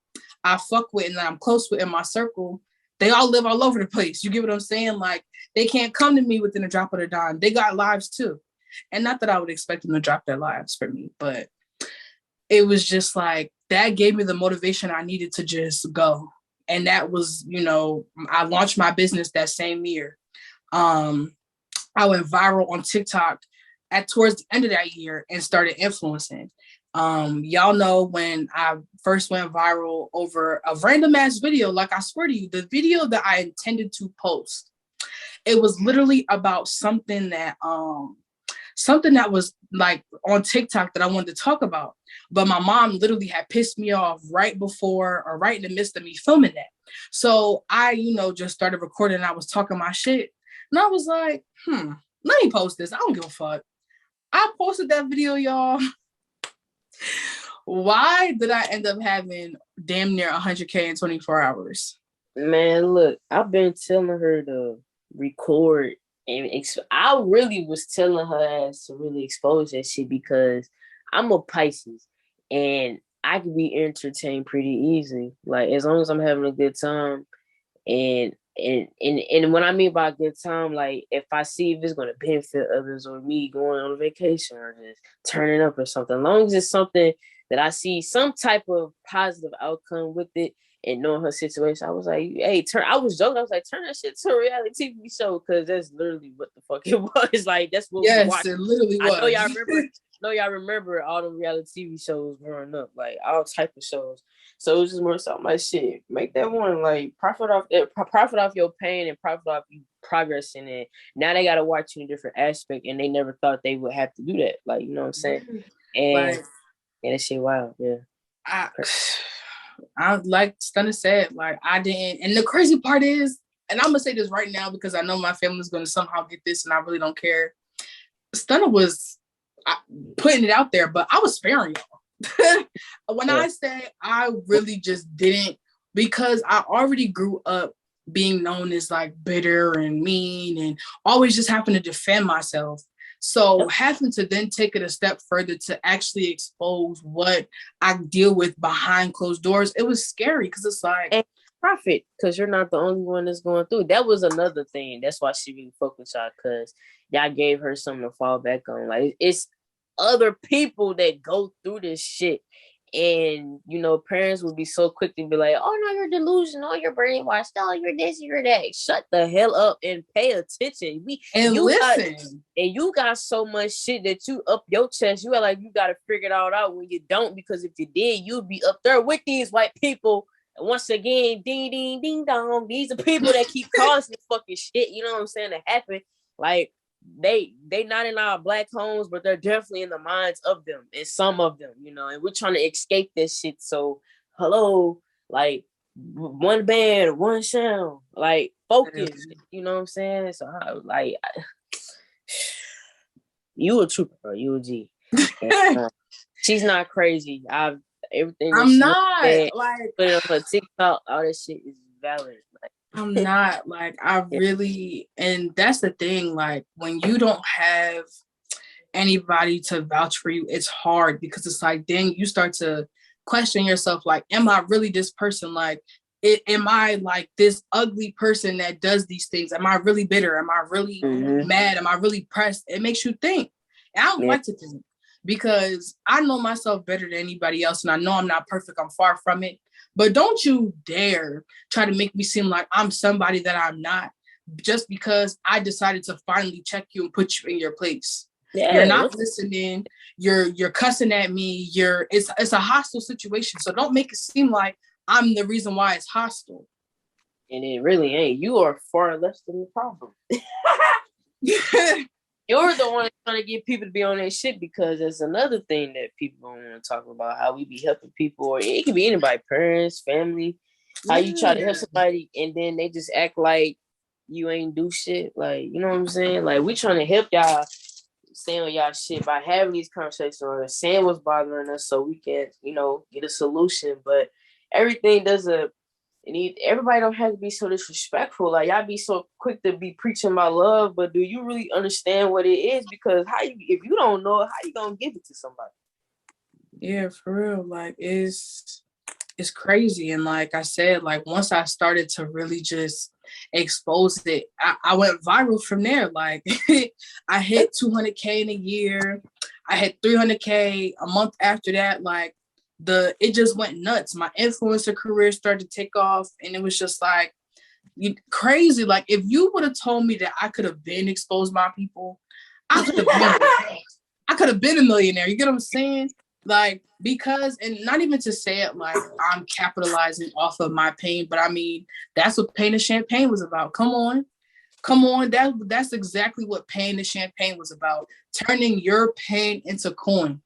I fuck with and that I'm close with in my circle, they all live all over the place. You get what I'm saying? Like, they can't come to me within a drop of a dime. They got lives too. And not that I would expect them to drop their lives for me, but it was just like, that gave me the motivation I needed to just go. And that was, I launched my business that same year. I went viral on TikTok towards the end of that year and started influencing. Y'all know when I first went viral over a random ass video, like, I swear to you, the video that I intended to post, it was literally about something that was like on TikTok that I wanted to talk about. But my mom literally had pissed me off right before or right in the midst of me filming that. So I, just started recording and I was talking my shit. And I was like, let me post this. I don't give a fuck. I posted that video, y'all. Why did I end up having damn near 100K in 24 hours? Man, look, I've been telling her to record, and I really was telling her ass to really expose that shit, because I'm a Pisces and I can be entertained pretty easily. Like, as long as I'm having a good time, and what I mean by a good time, like, if I see if it's gonna benefit others, or me going on a vacation, or just turning up or something, as long as it's something that I see some type of positive outcome with it, and knowing her situation, I was like, hey, I was joking. I was like, turn that shit to a reality TV show, because that's literally what the fuck it was. Like, that's what we watched. It literally was. I know y'all remember all the reality TV shows growing up, like all type of shows. So it was just more something like, shit, make that one, like, profit off your pain and profit off you progressing. And now they gotta watch you in a different aspect, and they never thought they would have to do that. Like, you know what I'm saying? And that shit wild, yeah. I like Stunna said, like, I didn't. And the crazy part is, and I'm gonna say this right now because I know my family's gonna somehow get this, and I really don't care. Stunna was putting it out there, but I was sparing y'all. When I say I really just didn't, because I already grew up being known as like bitter and mean and always just having to defend myself. So having to then take it a step further to actually expose what I deal with behind closed doors, it was scary, because it's like, and profit, because you're not the only one that's going through. That was another thing. That's why she really focused on, because y'all gave her something to fall back on. Like, it's other people that go through this shit. And, parents would be so quick to be like, oh, no, you're delusional, you're brainwashed, oh, you're this, you're that. Shut the hell up and pay attention. listen. You got so much shit that you up your chest. You are like, you got to figure it all out when you don't, because if you did, you'd be up there with these white people. And once again, ding, ding, ding, dong. These are people that keep causing fucking shit, you know what I'm saying, to happen. Like, they not in our black homes, but they're definitely in the minds of them, and some of them, and we're trying to escape this shit. So hello, like, one band, one sound, like, focus, you know what I'm saying? So you a trooper, bro. You a G. And, she's not crazy. Everything I'm not said, like, put it on her TikTok, all that shit is valid. Like, I'm not like, I really, and that's the thing, like, when you don't have anybody to vouch for you, it's hard, because it's like, then you start to question yourself, like, am I really this person? Like, am I like this ugly person that does these things? Am I really bitter? Am I really mad? Am I really pressed? It makes you think. And I don't like to think, because I know myself better than anybody else, and I know I'm not perfect. I'm far from it. But don't you dare try to make me seem like I'm somebody that I'm not, just because I decided to finally check you and put you in your place. You're not listening. You're cussing at me. It's a hostile situation. So don't make it seem like I'm the reason why it's hostile. And it really ain't. You are far less than the problem. You're the one trying to get people to be on their shit, because there's another thing that people don't want to talk about, how we be helping people, or it can be anybody, parents, family, how you try to help somebody and then they just act like you ain't do shit. Like, you know what I'm saying? Like, we trying to help y'all stay on y'all shit by having these conversations or saying what's bothering us so we can, get a solution. But everything everybody don't have to be so disrespectful. Like, y'all be so quick to be preaching about love, but do you really understand what it is? Because if you don't know it, how you gonna give it to somebody? Yeah, for real. Like, it's crazy. And like I said, like, once I started to really just expose it, I went viral from there. Like, I hit 200K in a year. I hit 300K a month after that. Like, it just went nuts. My influencer career started to take off, and it was just like crazy. Like, if you would have told me that I could have been exposed my people, I could have been a millionaire. You get what I'm saying? Like, because, and not even to say it like I'm capitalizing off of my pain, but I mean, that's what Pain and Champagne was about. Come on. That's exactly what Pain and Champagne was about. Turning your pain into coin.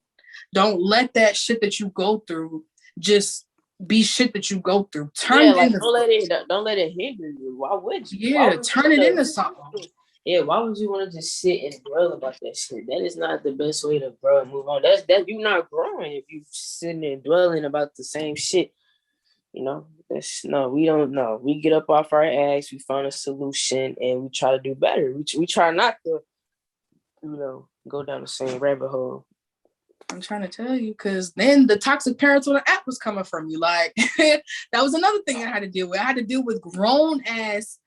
Don't let that shit that you go through just be shit that you go through. Don't let it hinder you. Why would you? Yeah, turn it into something. Yeah, why would you want to just sit and dwell about that shit? That is not the best way to grow and move on. That you're not growing if you sitting there dwelling about the same shit. We don't know. We get up off our ass, we find a solution, and we try to do better. We try not to, go down the same rabbit hole. I'm trying to tell you, because then the toxic parents on the app was coming from you. Like, that was another thing I had to deal with. I had to deal with grown ass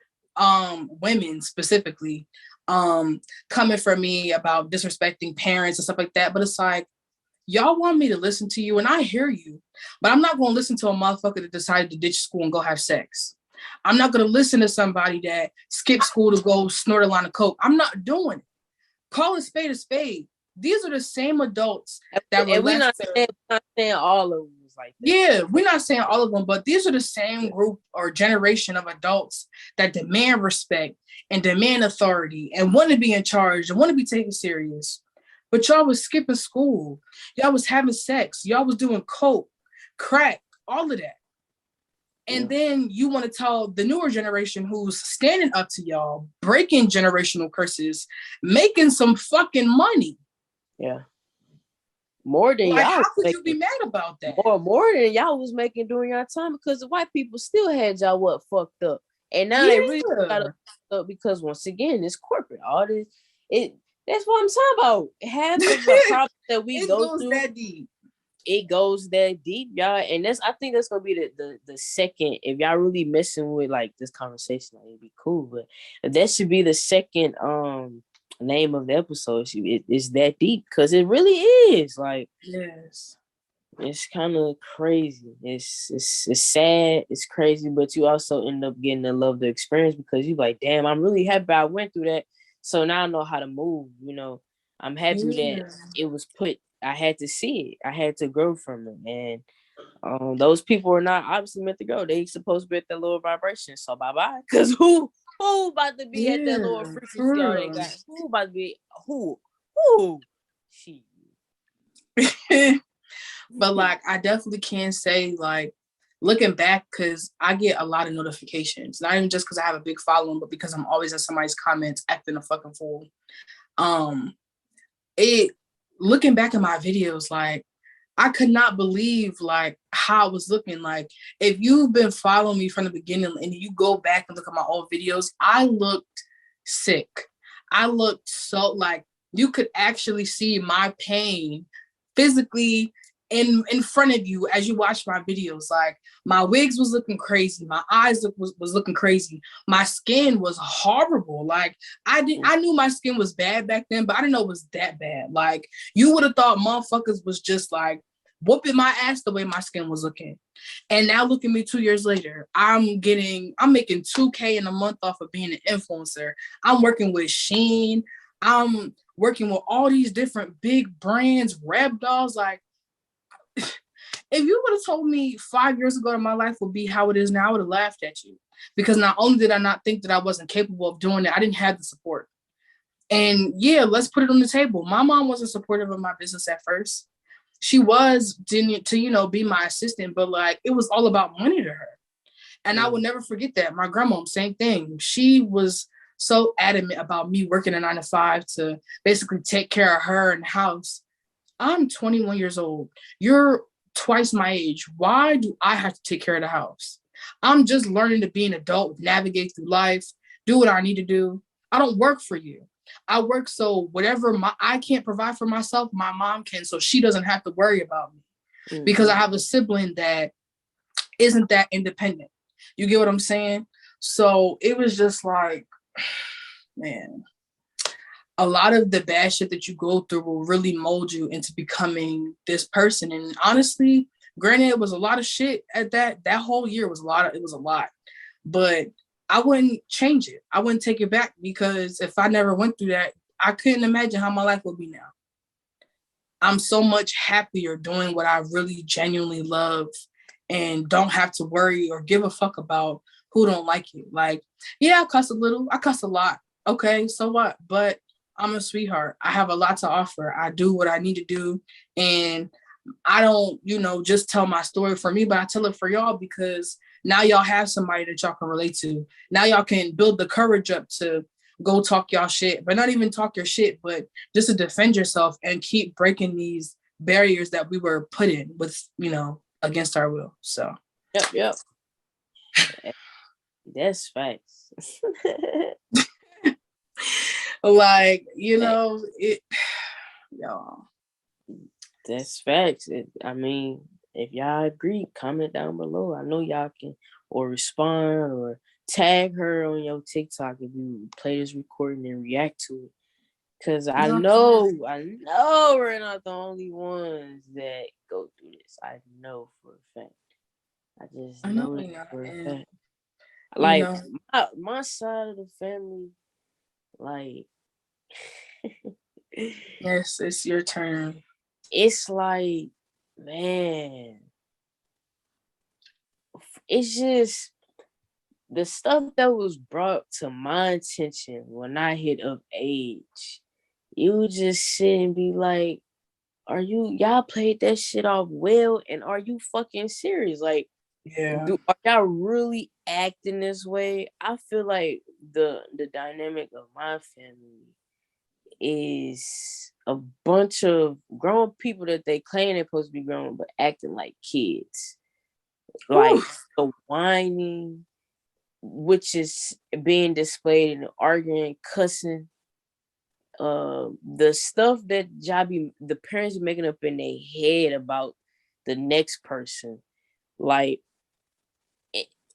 women specifically coming for me about disrespecting parents and stuff like that. But it's like, y'all want me to listen to you, and I hear you, but I'm not going to listen to a motherfucker that decided to ditch school and go have sex. I'm not going to listen to somebody that skipped school to go snort a line of coke. I'm not doing it. Call a spade a spade. These are the same adults that were. And we're not saying all of them was like that. Yeah, we're not saying all of them, but these are the same group or generation of adults that demand respect and demand authority and want to be in charge and want to be taken serious. But y'all was skipping school. Y'all was having sex. Y'all was doing coke, crack, all of that. And then you want to tell the newer generation who's standing up to y'all, breaking generational curses, making some fucking money. Yeah. More than like, y'all. How could you be mad about that? More than y'all was making during your time, because the white people still had y'all fucked up. And now they really got up because, once again, it's corporate. All this, that's what I'm talking about. Half of the problems that we go through. That deep. It goes that deep, y'all. And I think that's gonna be the second. If y'all really messing with like this conversation, like, it'd be cool. But that should be the second name of the episode. It's that deep, because it really is. Like, yes, it's kind of crazy. It's sad. It's crazy, but you also end up getting to love the experience, because you like, damn, I'm really happy I went through that. So now I know how to move. I'm happy that it was put. I had to see it. I had to grow from it. And those people are not obviously meant to grow. They supposed to be at that lower vibration. So bye-bye. Because who about to be at that lower frequency all they got? Who about to be who? She. But like, I definitely can say, like, looking back, because I get a lot of notifications, not even just because I have a big following, but because I'm always in somebody's comments acting a fucking fool. Looking back at my videos, like, I could not believe like how I was looking. Like, if you've been following me from the beginning and you go back and look at my old videos, I looked sick. I looked so, like, you could actually see my pain physically in front of you as you watch my videos. Like, my wigs was looking crazy. My eyes was looking crazy. My skin was horrible. Like, I knew my skin was bad back then, but I didn't know it was that bad. Like, you would have thought motherfuckers was just like whooping my ass the way my skin was looking. And now look at me 2 years later. I'm making $2K in a month off of being an influencer. I'm working with Shein. I'm working with all these different big brands, rap dolls. Like, if you would have told me 5 years ago that my life would be how it is now, I would have laughed at you. Because not only did I not think that I wasn't capable of doing it, I didn't have the support. And yeah, let's put it on the table. My mom wasn't supportive of my business at first. She was to be my assistant, but like it was all about money to her. And I will never forget that. My grandma, same thing. She was so adamant about me working a 9 to 5 to basically take care of her and the house. I'm 21 years old. You're twice my age. Why do I have to take care of the house? I'm just learning to be an adult, navigate through life, do what I need to do. I don't work for you. I work so whatever I can't provide for myself, my mom can, so she doesn't have to worry about me. Because I have a sibling that isn't that independent. You get what I'm saying? So it was just like, man, a lot of the bad shit that you go through will really mold you into becoming this person. And honestly, granted, it was a lot of shit at that whole year was a lot. But I wouldn't change it. I wouldn't take it back, because if I never went through that, I couldn't imagine how my life would be now. I'm so much happier doing what I really genuinely love and don't have to worry or give a fuck about who don't like you. Like, yeah, I cuss a little, I cuss a lot. Okay, so what? But I'm a sweetheart. I have a lot to offer. I do what I need to do. And I don't, just tell my story for me, but I tell it for y'all, because now y'all have somebody that y'all can relate to. Now y'all can build the courage up to go talk y'all shit, but not even talk your shit, but just to defend yourself and keep breaking these barriers that we were put in with, against our will. So. Yep. That's facts. Like, it, y'all. That's facts. I mean, if y'all agree, comment down below. I know y'all can, or respond, or tag her on your TikTok if you play this recording and react to it. Cause I know we're not the only ones that go through this. I know for a fact. I just know it for a fact. Like my side of the family, like yes, it's your turn. It's like, man, it's just the stuff that was brought to my attention when I hit of age. You just sit and be like, y'all played that shit off well, and are you fucking serious? Like, yeah, are y'all really acting this way? I feel like the dynamic of my family is a bunch of grown people that they claim they're supposed to be grown, but acting like kids. Like the whining, which is being displayed in the arguing, cussing. The stuff that the parents are making up in their head about the next person, like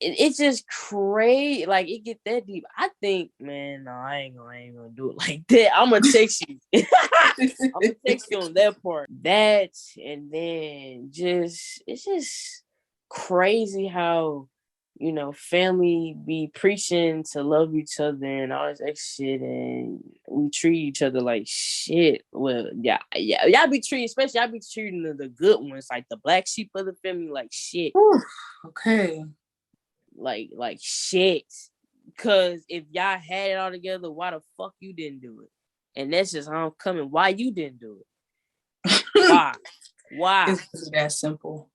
it's just crazy. Like it get that deep. I think, man, no, I ain't gonna do it like that. I'm gonna text you. I'm gonna text you on that part. That, and then it's just crazy how family be preaching to love each other and all this extra shit, and we treat each other like shit. Well, yeah, y'all be treating, especially y'all be treating the good ones, like the black sheep of the family, like shit. Okay. Like shit. Cause if y'all had it all together, why the fuck you didn't do it? And that's just how I'm coming. Why you didn't do it? Why? It's that simple.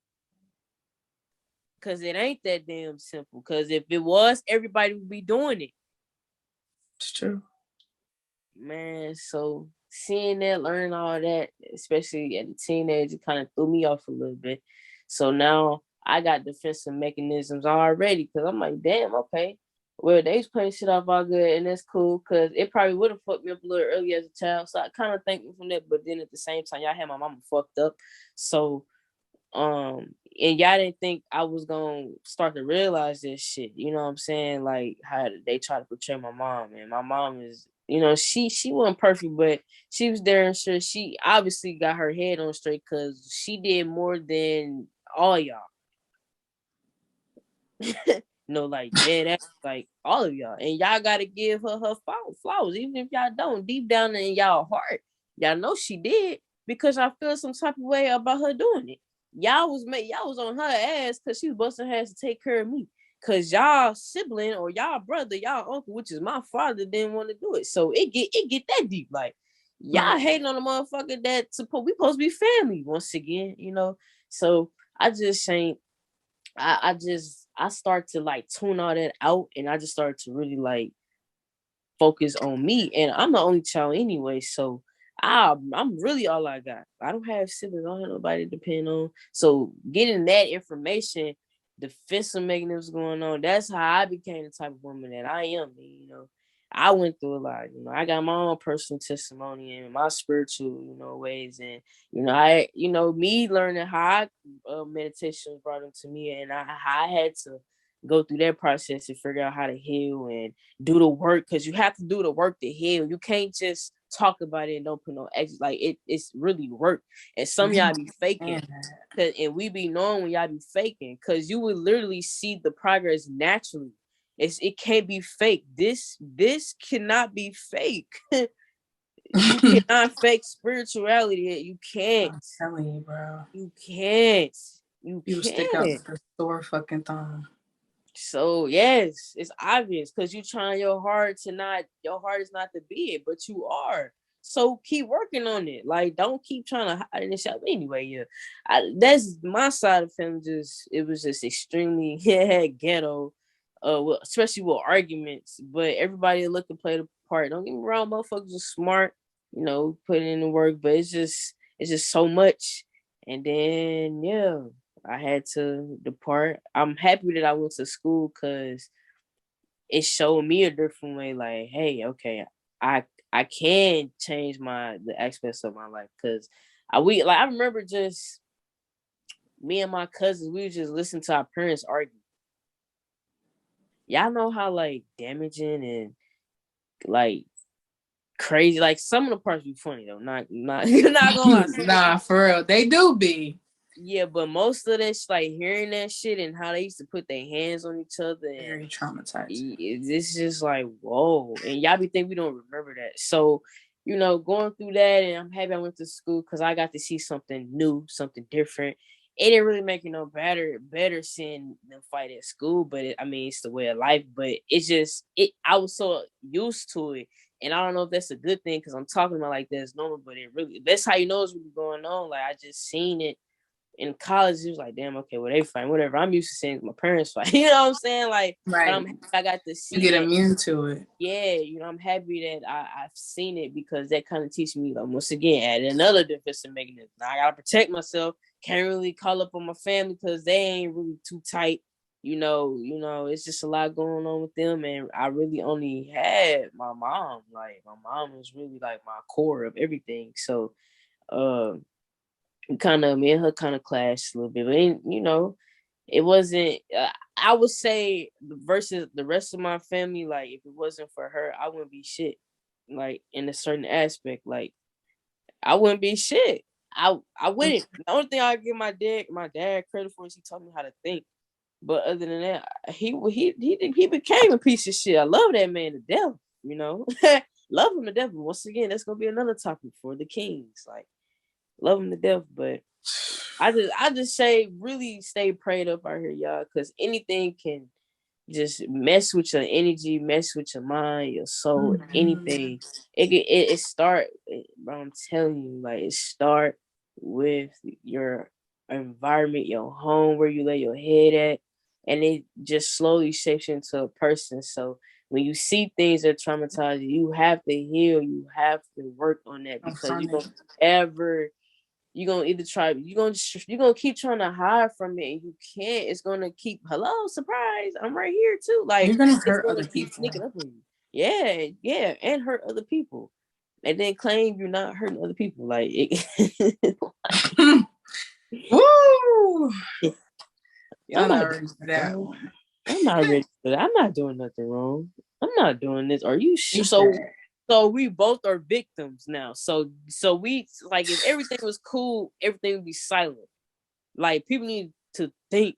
Cause it ain't that damn simple. Cause if it was, everybody would be doing it. It's true. Man, so seeing that, learning all that, especially at a teenage, it kind of threw me off a little bit. So now I got defensive mechanisms already, because I'm like, damn, okay. Well, they was playing shit off all good, and that's cool, because it probably would have fucked me up a little early as a child. So I kind of thank you from that, but then at the same time, y'all had my mama fucked up. So and y'all didn't think I was gonna start to realize this shit, you know what I'm saying? Like how they try to portray my mom, and my mom is, she wasn't perfect, but she was there, and sure, she obviously got her head on straight, because she did more than all y'all. like dead ass, like all of y'all. And y'all gotta give her flowers, even if y'all don't. Deep down in y'all heart, y'all know she did, because I feel some type of way about her doing it. Y'all was on her ass because she was busting her ass to take care of me. Cause y'all sibling or y'all brother, y'all uncle, which is my father, didn't want to do it. So it get that deep. Like y'all hating on the motherfucker we supposed to be family once again, So I just ain't. I start to like tune all that out, and I just started to really like focus on me. And I'm the only child anyway, so I'm really all I got. I don't have siblings. I don't have nobody to depend on. So getting that information, defensive mechanisms going on, that's how I became the type of woman that I am. I went through a lot. I got my own personal testimony and my spiritual, ways, and me learning how meditation was brought into me, and how I had to go through that process to figure out how to heal and do the work, because you have to do the work to heal. You can't just talk about it and don't put no extra. Like it's really work. And some y'all be faking, and we be knowing when y'all be faking, because you would literally see the progress naturally. It can't be fake. This cannot be fake. You cannot fake spirituality. You can't. I'm telling you, bro. You can't. You stick out can't. the sore fucking thumb. So yes, it's obvious, because you trying your heart is not to be it, but you are. So keep working on it. Like, don't keep trying to hide this out. Anyway, yeah, that's my side of him. It was just extremely ghetto, especially with arguments. But everybody look to play the part. Don't get me wrong, motherfuckers are smart, putting in the work. But it's just so much. And then I had to depart. I'm happy that I went to school, because it showed me a different way. Like, hey, okay, I can change the aspects of my life, because I remember just me and my cousins, we would just listen to our parents argue. Y'all know how like damaging and like crazy, like some of the parts be funny though. Not you're not gonna lie. Nah, for real, they do be. Yeah, but most of this, like hearing that shit and how they used to put their hands on each other, and very traumatized. It's just like, whoa. And y'all be think we don't remember that. So, going through that, and I'm happy I went to school, because I got to see something new, something different. It didn't really make it no better seeing them fight at school, but it's the way of life. But it's just I was so used to it. And I don't know if that's a good thing, because I'm talking about like that's normal, but that's how you know it's really going on. Like I just seen it in college. It was like, damn, okay, well, they fight, whatever. I'm used to seeing my parents fight. You know what I'm saying? Like, right. I got to see. You get immune to it. Yeah, I'm happy that I've seen it, because that kind of teaches me, like, once again, add another defensive mechanism. Now I gotta protect myself. Can't really call up on my family, because they ain't really too tight. It's just a lot going on with them, and I really only had my mom. Like my mom was really like my core of everything. So, me and her kind of clashed a little bit, but it wasn't. I would say versus the rest of my family, like if it wasn't for her, I wouldn't be shit. Like in a certain aspect, like I wouldn't be shit. I wouldn't. The only thing I give my dad credit for is he taught me how to think. But other than that, he became a piece of shit. I love that man to death. Love him to death. But once again, that's gonna be another topic for the Kings. Like, love him to death, but I just say really stay prayed up out here, y'all, because anything can just mess with your energy, mess with your mind, your soul, anything. It start, but I'm telling you, like it start with your environment, your home, where you lay your head at, and it just slowly shapes you into a person. So when you see things that traumatize you, you have to heal. You have to work on that, because you don't ever. You're gonna either try, you're gonna keep trying to hide from it, and you can't. It's gonna keep, hello, surprise, I'm right here too. Like you're gonna hurt gonna other keep people. sneaking up on you. Yeah, and hurt other people, and then claim you're not hurting other people. Like it. Woo! Y'all not ready for that one. I'm not ready for that. I'm not doing nothing wrong. I'm not doing this. Are you sure? So we both are victims now. So we, like, if everything was cool, everything would be silent. Like people need to think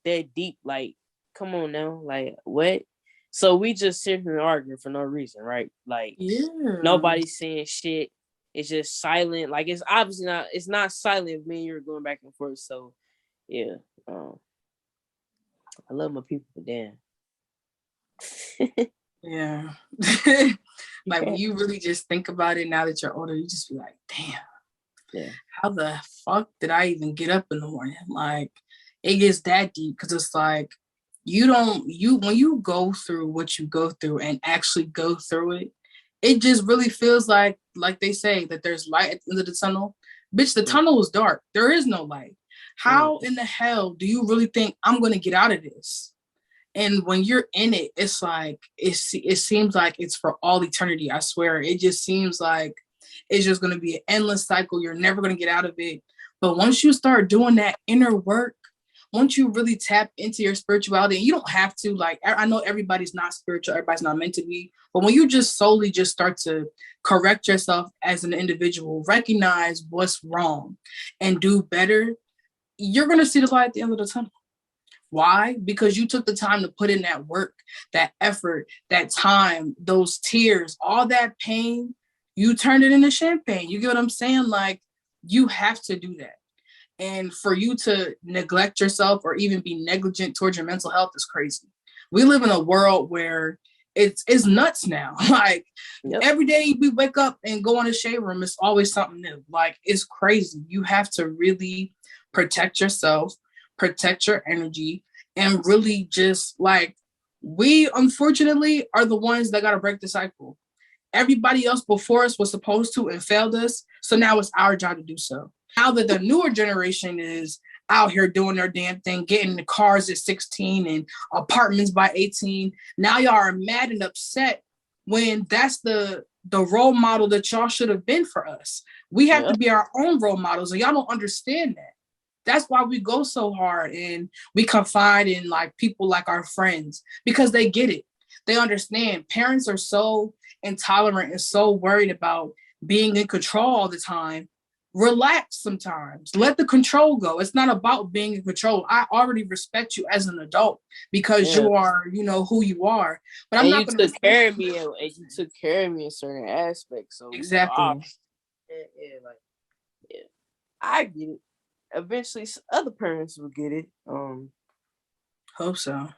that deep. Like come on now, like what? So we just sit here and argue for no reason, right? Like nobody's saying shit. It's just silent. Like it's obviously not. It's not silent if me and you're going back and forth. So yeah, I love my people, but damn. Yeah. Like when you really just think about it now that you're older, you just be like, damn. Yeah. How the fuck did I even get up in the morning? Like it gets that deep because it's like when you go through what you go through and actually go through it, it just really feels like they say that there's light at the end of the tunnel. Bitch, the tunnel is dark. There is no light. How in the hell do you really think I'm gonna get out of this? And when you're in it, it's like it seems like it's for all eternity. I swear, it just seems like it's just going to be an endless cycle. You're never going to get out of it. But once you start doing that inner work, once you really tap into your spirituality, and you don't have to, like, I know everybody's not spiritual, everybody's not meant to be, but when you just solely just start to correct yourself as an individual, recognize what's wrong and do better, you're going to see the light at the end of the tunnel. Why? Because you took the time to put in that work, that effort, that time, those tears, all that pain, you turned it into champagne. You get what I'm saying? Like, you have to do that. And for you to neglect yourself or even be negligent towards your mental health is crazy. We live in a world where it's nuts now. Like, every day we wake up and go in the shade room, it's always something new. Like, it's crazy. You have to really protect yourself, protect your energy, and really just like, we unfortunately are the ones that got to break the cycle. Everybody else before us was supposed to and failed us. So now it's our job to do so. Now that the newer generation is out here doing their damn thing, getting the cars at 16 and apartments by 18, now y'all are mad and upset when that's the role model that y'all should have been for us. We have to be our own role models, and y'all don't understand that. That's why we go so hard and we confide in like people like our friends, because they get it. They understand. Parents are so intolerant and so worried about being in control all the time. Relax sometimes. Let the control go. It's not about being in control. I already respect you as an adult because you are, who you are. But I'm not going to took care of me, and you took care of me in certain aspects. So exactly. I get it. Eventually, other parents will get it. Hope so.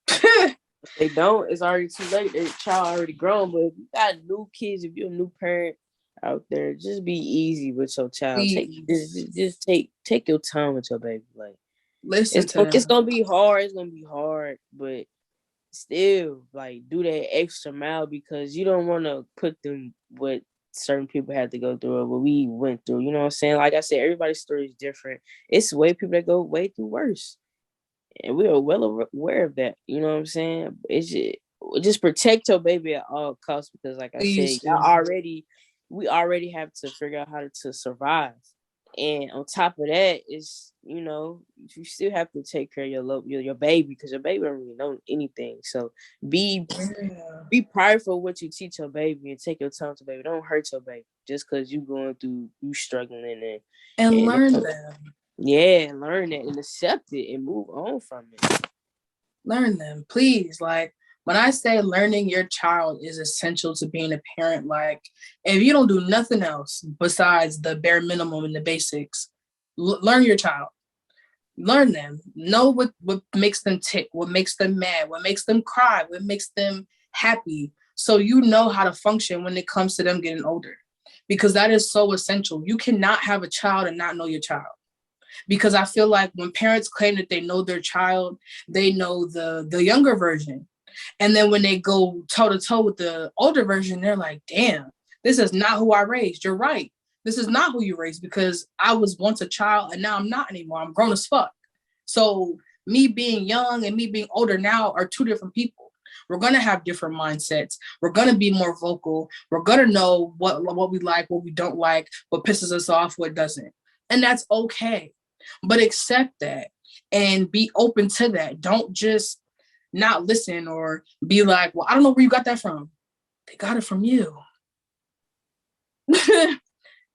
If they don't, it's already too late. Their child already grown. But if you got new kids, if you're a new parent out there, just be easy with your child. Take your time with your baby. Like, listen, it's gonna be hard. It's gonna be hard, but still, like, do that extra mile because you don't want to put them what certain people had to go through or what we went through. You know what I'm saying? Like I said, everybody's story is different. It's way people that go way through worse, and we are well aware of that. You know what I'm saying? It's just protect your baby at all costs because, like I said, we already have to figure out how to survive. And on top of that, is you still have to take care of your baby because your baby don't really know anything. So be prideful of what you teach your baby and take your time to baby. Don't hurt your baby just because you going through, you struggling and learn them. Yeah, learn that and accept it and move on from it. Learn them, please. Like, when I say learning your child is essential to being a parent, like, if you don't do nothing else besides the bare minimum and the basics, learn your child. Learn them. Know what makes them tick, what makes them mad, what makes them cry, what makes them happy. So you know how to function when it comes to them getting older. Because that is so essential. You cannot have a child and not know your child. Because I feel like when parents claim that they know their child, they know the younger version. And then when they go toe to toe with the older version, they're like, damn, this is not who I raised. You're right. This is not who you raised because I was once a child and now I'm not anymore. I'm grown as fuck. So me being young and me being older now are two different people. We're going to have different mindsets. We're going to be more vocal. We're going to know what we like, what we don't like, what pisses us off, what doesn't. And that's okay. But accept that and be open to that. Don't just not listen or be like, well, I don't know where you got that from. They got it from you.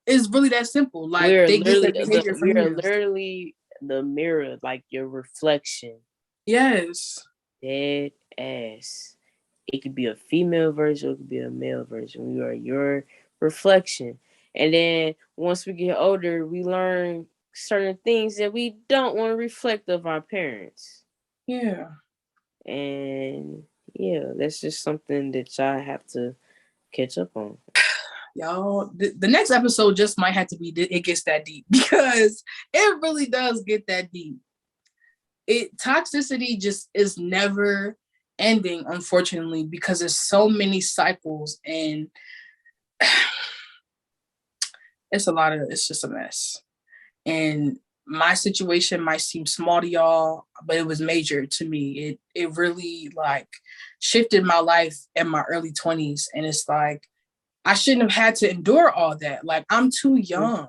It's really that simple. Like, they get their behavior from you. We're literally the mirror, like your reflection. Yes. Dead ass. It could be a female version, or it could be a male version. We are your reflection. And then once we get older, we learn certain things that we don't want to reflect of our parents. Yeah. And yeah, that's just something that y'all have to catch up on. Y'all, the next episode just might have to be it gets that deep because it really does get that deep. It toxicity just is never ending, unfortunately, because there's so many cycles and it's just a mess. And my situation might seem small to y'all, but it was major to me. It really like shifted my life in my early 20s. And it's like I shouldn't have had to endure all that. Like I'm too young.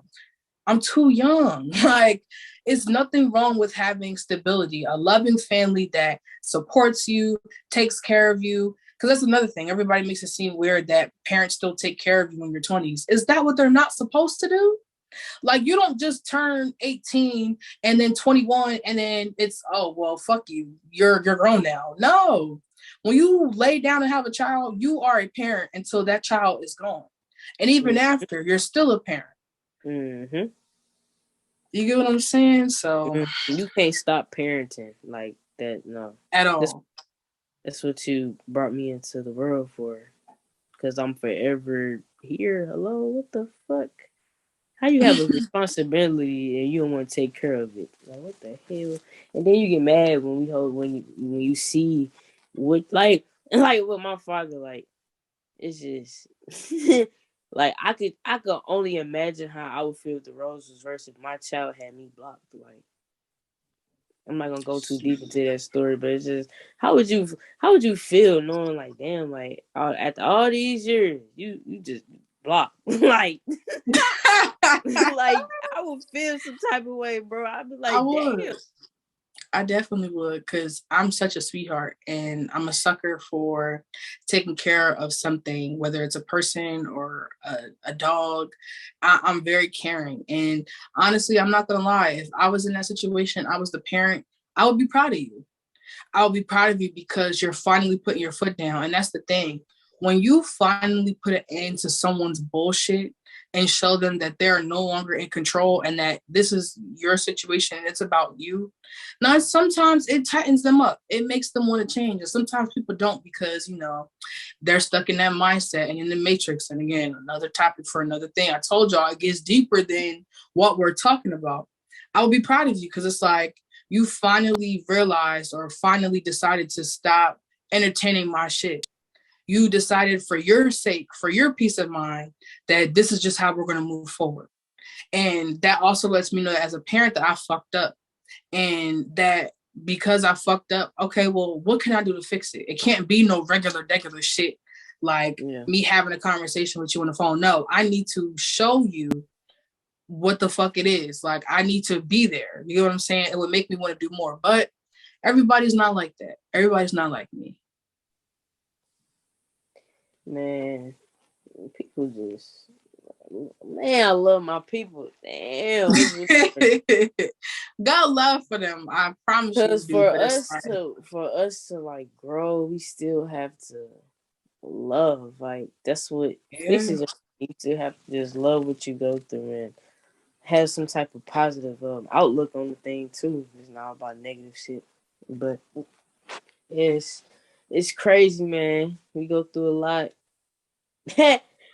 I'm too young. Like it's nothing wrong with having stability, a loving family that supports you, takes care of you. Because that's another thing. Everybody makes it seem weird that parents still take care of you in your 20s. Is that what they're not supposed to do? Like you don't just turn 18 and then 21 and then it's oh well fuck you. You're grown now. No. When you lay down and have a child, you are a parent until that child is gone. And even after, you're still a parent. Mm-hmm. You get what I'm saying? So You can't stop parenting like that. No, at that's all. that's what you brought me into the world for. Cause I'm forever here. Hello, what the fuck? How you have a responsibility and you don't want to take care of it? Like what the hell? And then you get mad when when you see what like with my father like it's just like I could only imagine how I would feel if the roles was reversed if my child had me blocked. Like I'm not gonna go too deep into that story, but it's just how would you feel knowing like damn like after all these years you just blocked like like I would feel some type of way, bro. I'd be I like would. damn. I definitely would because I'm such a sweetheart and I'm a sucker for taking care of something, whether it's a person or a dog. I'm very caring. And honestly, I'm not going to lie. If I was in that situation, I was the parent, I would be proud of you. I'll be proud of you because you're finally putting your foot down. And that's the thing. When you finally put an end to someone's bullshit and show them that they're no longer in control and that this is your situation and it's about you. Now, sometimes it tightens them up. It makes them want to change. And sometimes people don't because, they're stuck in that mindset and in the matrix. And again, another topic for another thing. I told y'all it gets deeper than what we're talking about. I would be proud of you because it's like, you finally realized or finally decided to stop entertaining my shit. You decided for your sake, for your peace of mind, that this is just how we're going to move forward. And that also lets me know that as a parent that I fucked up and that because I fucked up, okay, well, what can I do to fix it? It can't be no regular shit like me having a conversation with you on the phone. No, I need to show you what the fuck it is. Like I need to be there. You know what I'm saying? It would make me want to do more. But everybody's not like that. Everybody's not like me. Man, people just man, I love my people. Damn. Got love for them. I promise you Because do, but it's like for us to like grow, we still have to love. Like that's what yeah. fixes it. You still have to just love what you go through and have some type of positive outlook on the thing too. It's not about negative shit. But it's it's crazy, man. We go through a lot.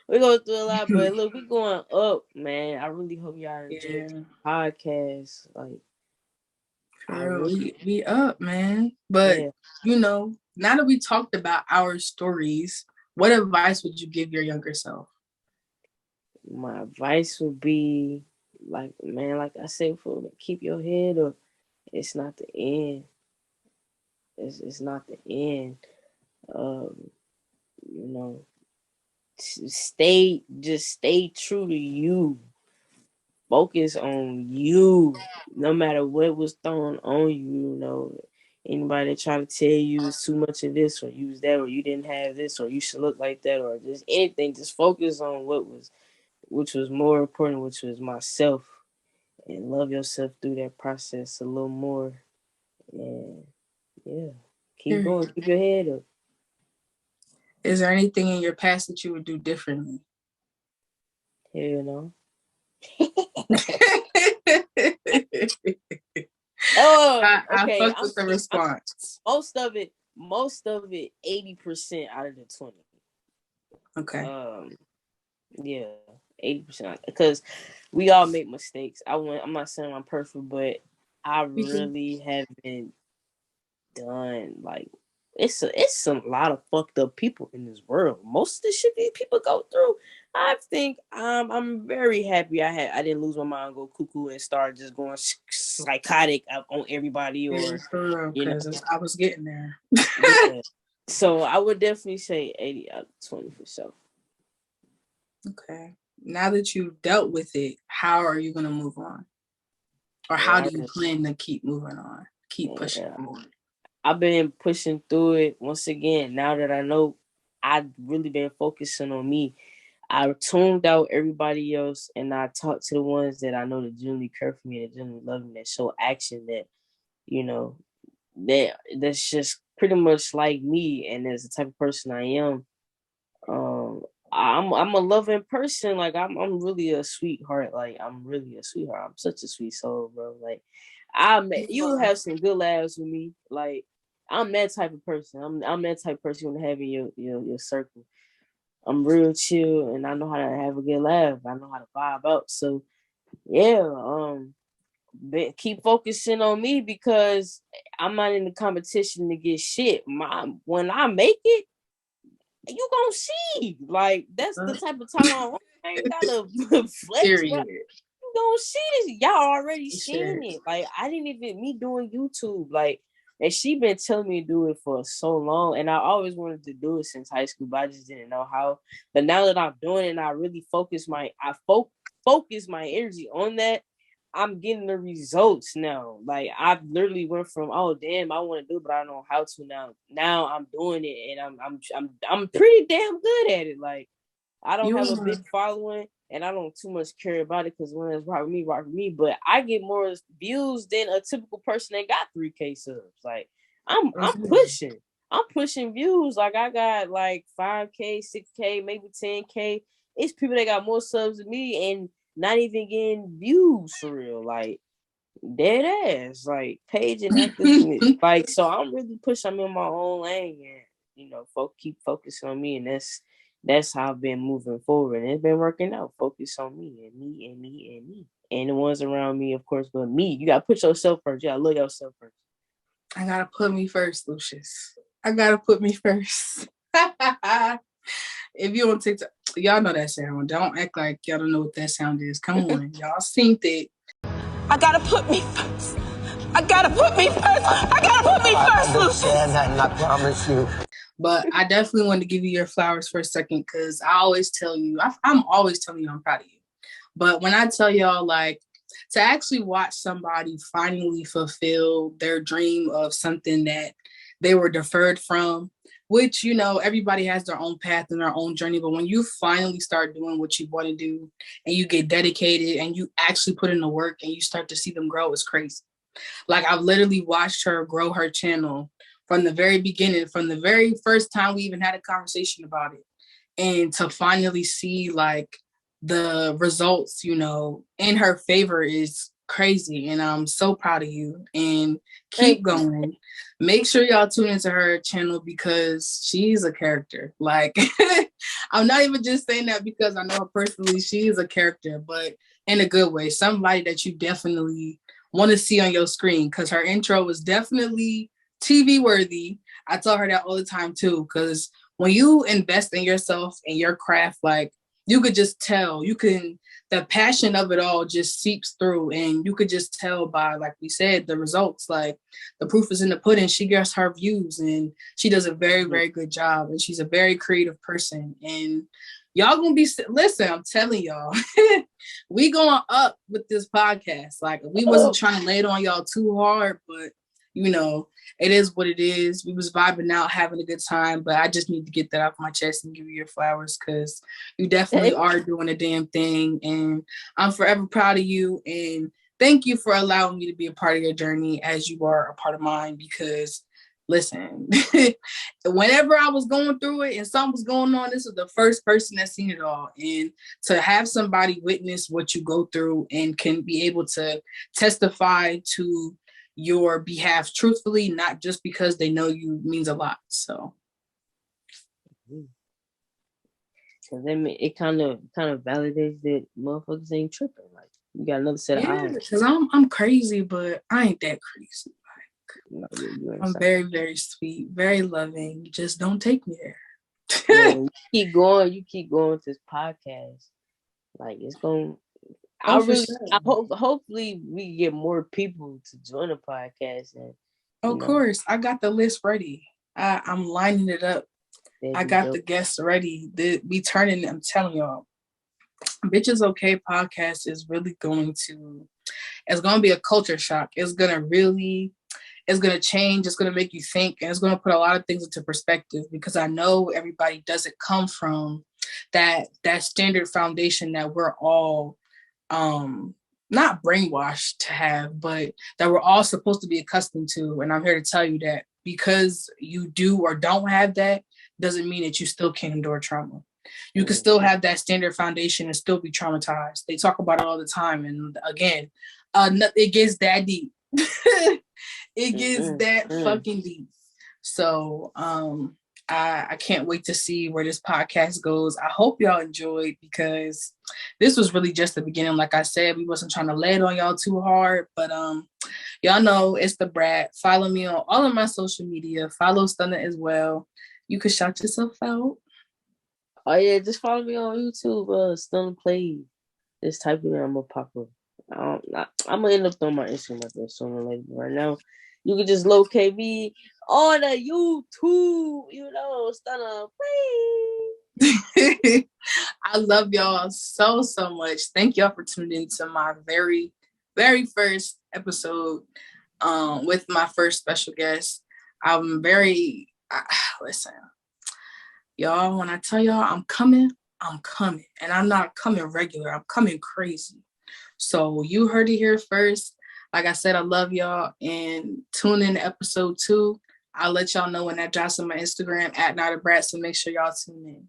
We go through a lot, but look, we going up, man. I really hope y'all enjoyed the Yeah. podcast. Like, I For real. really, We up, man. But yeah. now that we talked about our stories, what advice would you give your younger self? My advice would be, like, man, like I said before, keep your head up. It's not the end. It's not the end. Um, you know, stay true to you. Focus on you, no matter what was thrown on you. Anybody that try to tell you it's too much of this or use that or you didn't have this or you should look like that or just anything, just focus on which was more important, which was myself, and love yourself through that process a little more. And Yeah. Keep going. Keep your head up. Is there anything in your past that you would do differently? Hell no. I Okay. fuck with the response. Most of it, 80% out of the 20. Okay. Yeah, 80%. Because we all make mistakes. I'm not saying I'm perfect, but I really haven't done like it's a lot of fucked up people in this world. Most of the shit these people go through, I think I'm very happy I didn't lose my mind, go cuckoo, and start just going psychotic on everybody, or for real, because I was getting there. Yeah. So I would definitely say 80 out of 20 for sure. Okay. Now that you've dealt with it, how are you gonna move on? Or how do you plan to keep moving on? Keep pushing forward. I've been pushing through it once again. Now that I know, I've really been focusing on me. I tuned out everybody else, and I talked to the ones that I know that genuinely care for me, that genuinely love me, that show action, that that's just pretty much like me, and as the type of person I am. I'm a loving person. Like I'm really a sweetheart. Like I'm really a sweetheart. I'm such a sweet soul, bro. Like you have some good laughs with me. Like I'm that type of person. I'm that type of person you want to have in your circle. I'm real chill, and I know how to have a good laugh. I know how to vibe out. So yeah, keep focusing on me, because I'm not in the competition to get shit. When I make it, you gonna see. Like that's the type of time I'm on. I ain't gotta flex, bro. You gonna see this. Y'all already seen it. Like I didn't even me doing YouTube. Like, and she been telling me to do it for so long, and I always wanted to do it since high school, but I just didn't know how. But now that I'm doing it, and I really focus my energy on that, I'm getting the results now. Like I've literally went from, oh damn, I want to do it, but I don't know how to now. Now I'm doing it, and I'm pretty damn good at it. Like I don't have a big following, and I don't too much care about it, because when it's right with me. But I get more views than a typical person that got 3K subs. Like I'm pushing views. Like I got like 5K, 6K, maybe 10K. It's people that got more subs than me and not even getting views for real. Like dead ass. Like page and active. Like so I'm really pushing. I'm in my own lane, and keep focusing on me, and that's how I've been moving forward, and it's been working out. Focus on me and me and me and me and the ones around me, of course, but me. You gotta put yourself first. You gotta look yourself first. I gotta put me first, Lucius. I gotta put me first. If you on TikTok, y'all know that sound. Don't act like y'all don't know what that sound is. Come on, y'all seen it. I gotta put me first. I gotta put me first. I gotta put me first, Lucius. I understand that, and I promise you. But I definitely want to give you your flowers for a second, because I always tell you, I'm always telling you I'm proud of you. But when I tell y'all, like, to actually watch somebody finally fulfill their dream of something that they were deferred from, which, everybody has their own path and their own journey. But when you finally start doing what you want to do, and you get dedicated and you actually put in the work, and you start to see them grow, it's crazy. Like I've literally watched her grow her channel from the very beginning, from the very first time we even had a conversation about it, and to finally see like the results, in her favor is crazy. And I'm so proud of you, and keep going. Make sure y'all tune into her channel, because she's a character. Like I'm not even just saying that because I know her personally. She is a character, but in a good way. Somebody that you definitely want to see on your screen, because her intro was definitely TV worthy. I tell her that all the time too, because when you invest in yourself and your craft, like you could just tell, the passion of it all just seeps through, and you could just tell by, like we said, the results. Like the proof is in the pudding. She gets her views, and she does a very, very good job, and she's a very creative person. And y'all gonna be, listen, I'm telling y'all, we going up with this podcast. Like we wasn't trying to lay it on y'all too hard, but it is what it is. We was vibing out, having a good time, but I just need to get that off my chest and give you your flowers, because you definitely are doing a damn thing, and I'm forever proud of you. And thank you for allowing me to be a part of your journey, as you are a part of mine, because listen, whenever I was going through it and something was going on, this was the first person that seen it all. And to have somebody witness what you go through and can be able to testify to your behalf truthfully, not just because they know you, means a lot. So. Cause then it kind of validates that motherfuckers ain't tripping. Like you got another set of eyes. Because I'm crazy, but I ain't that crazy. No, you I'm very, very sweet, very loving. Just don't take me there. Yeah, you keep going with this podcast. Like it's going. Hopefully we get more people to join the podcast. And of course, I got the list ready. I'm lining it up. I got the guests ready. We turning. I'm telling y'all, Bitches Okay podcast is really going to. It's going to be a culture shock. It's going to change. It's going to make you think, and it's going to put a lot of things into perspective, because I know everybody doesn't come from that standard foundation that we're all not brainwashed to have, but that we're all supposed to be accustomed to. And I'm here to tell you that because you do or don't have that doesn't mean that you still can't endure trauma. You can still have that standard foundation and still be traumatized. They talk about it all the time. And again, it gets that deep. It gets that fucking deep. So I can't wait to see where this podcast goes. I hope y'all enjoyed, because this was really just the beginning. Like I said, we wasn't trying to lay it on y'all too hard, but y'all know it's the Brat. Follow me on all of my social media. Follow Stunner as well. You can shout yourself out. Oh yeah, just follow me on YouTube, Stunnaplayz. Just type it in, I'm gonna pop up. I'm gonna end up on my Instagram like that sooner or later. Right now, you can just locate me on the YouTube, Stunnaplayz. I love y'all so much. Thank y'all for tuning into my very, very first episode with my first special guest. Listen, y'all, when I tell y'all I'm coming. And I'm not coming regular. I'm coming crazy. So you heard it here first. Like I said, I love y'all, and tune in to episode 2. I'll let y'all know when that drops on my Instagram @Nyethebrat, so make sure y'all tune in.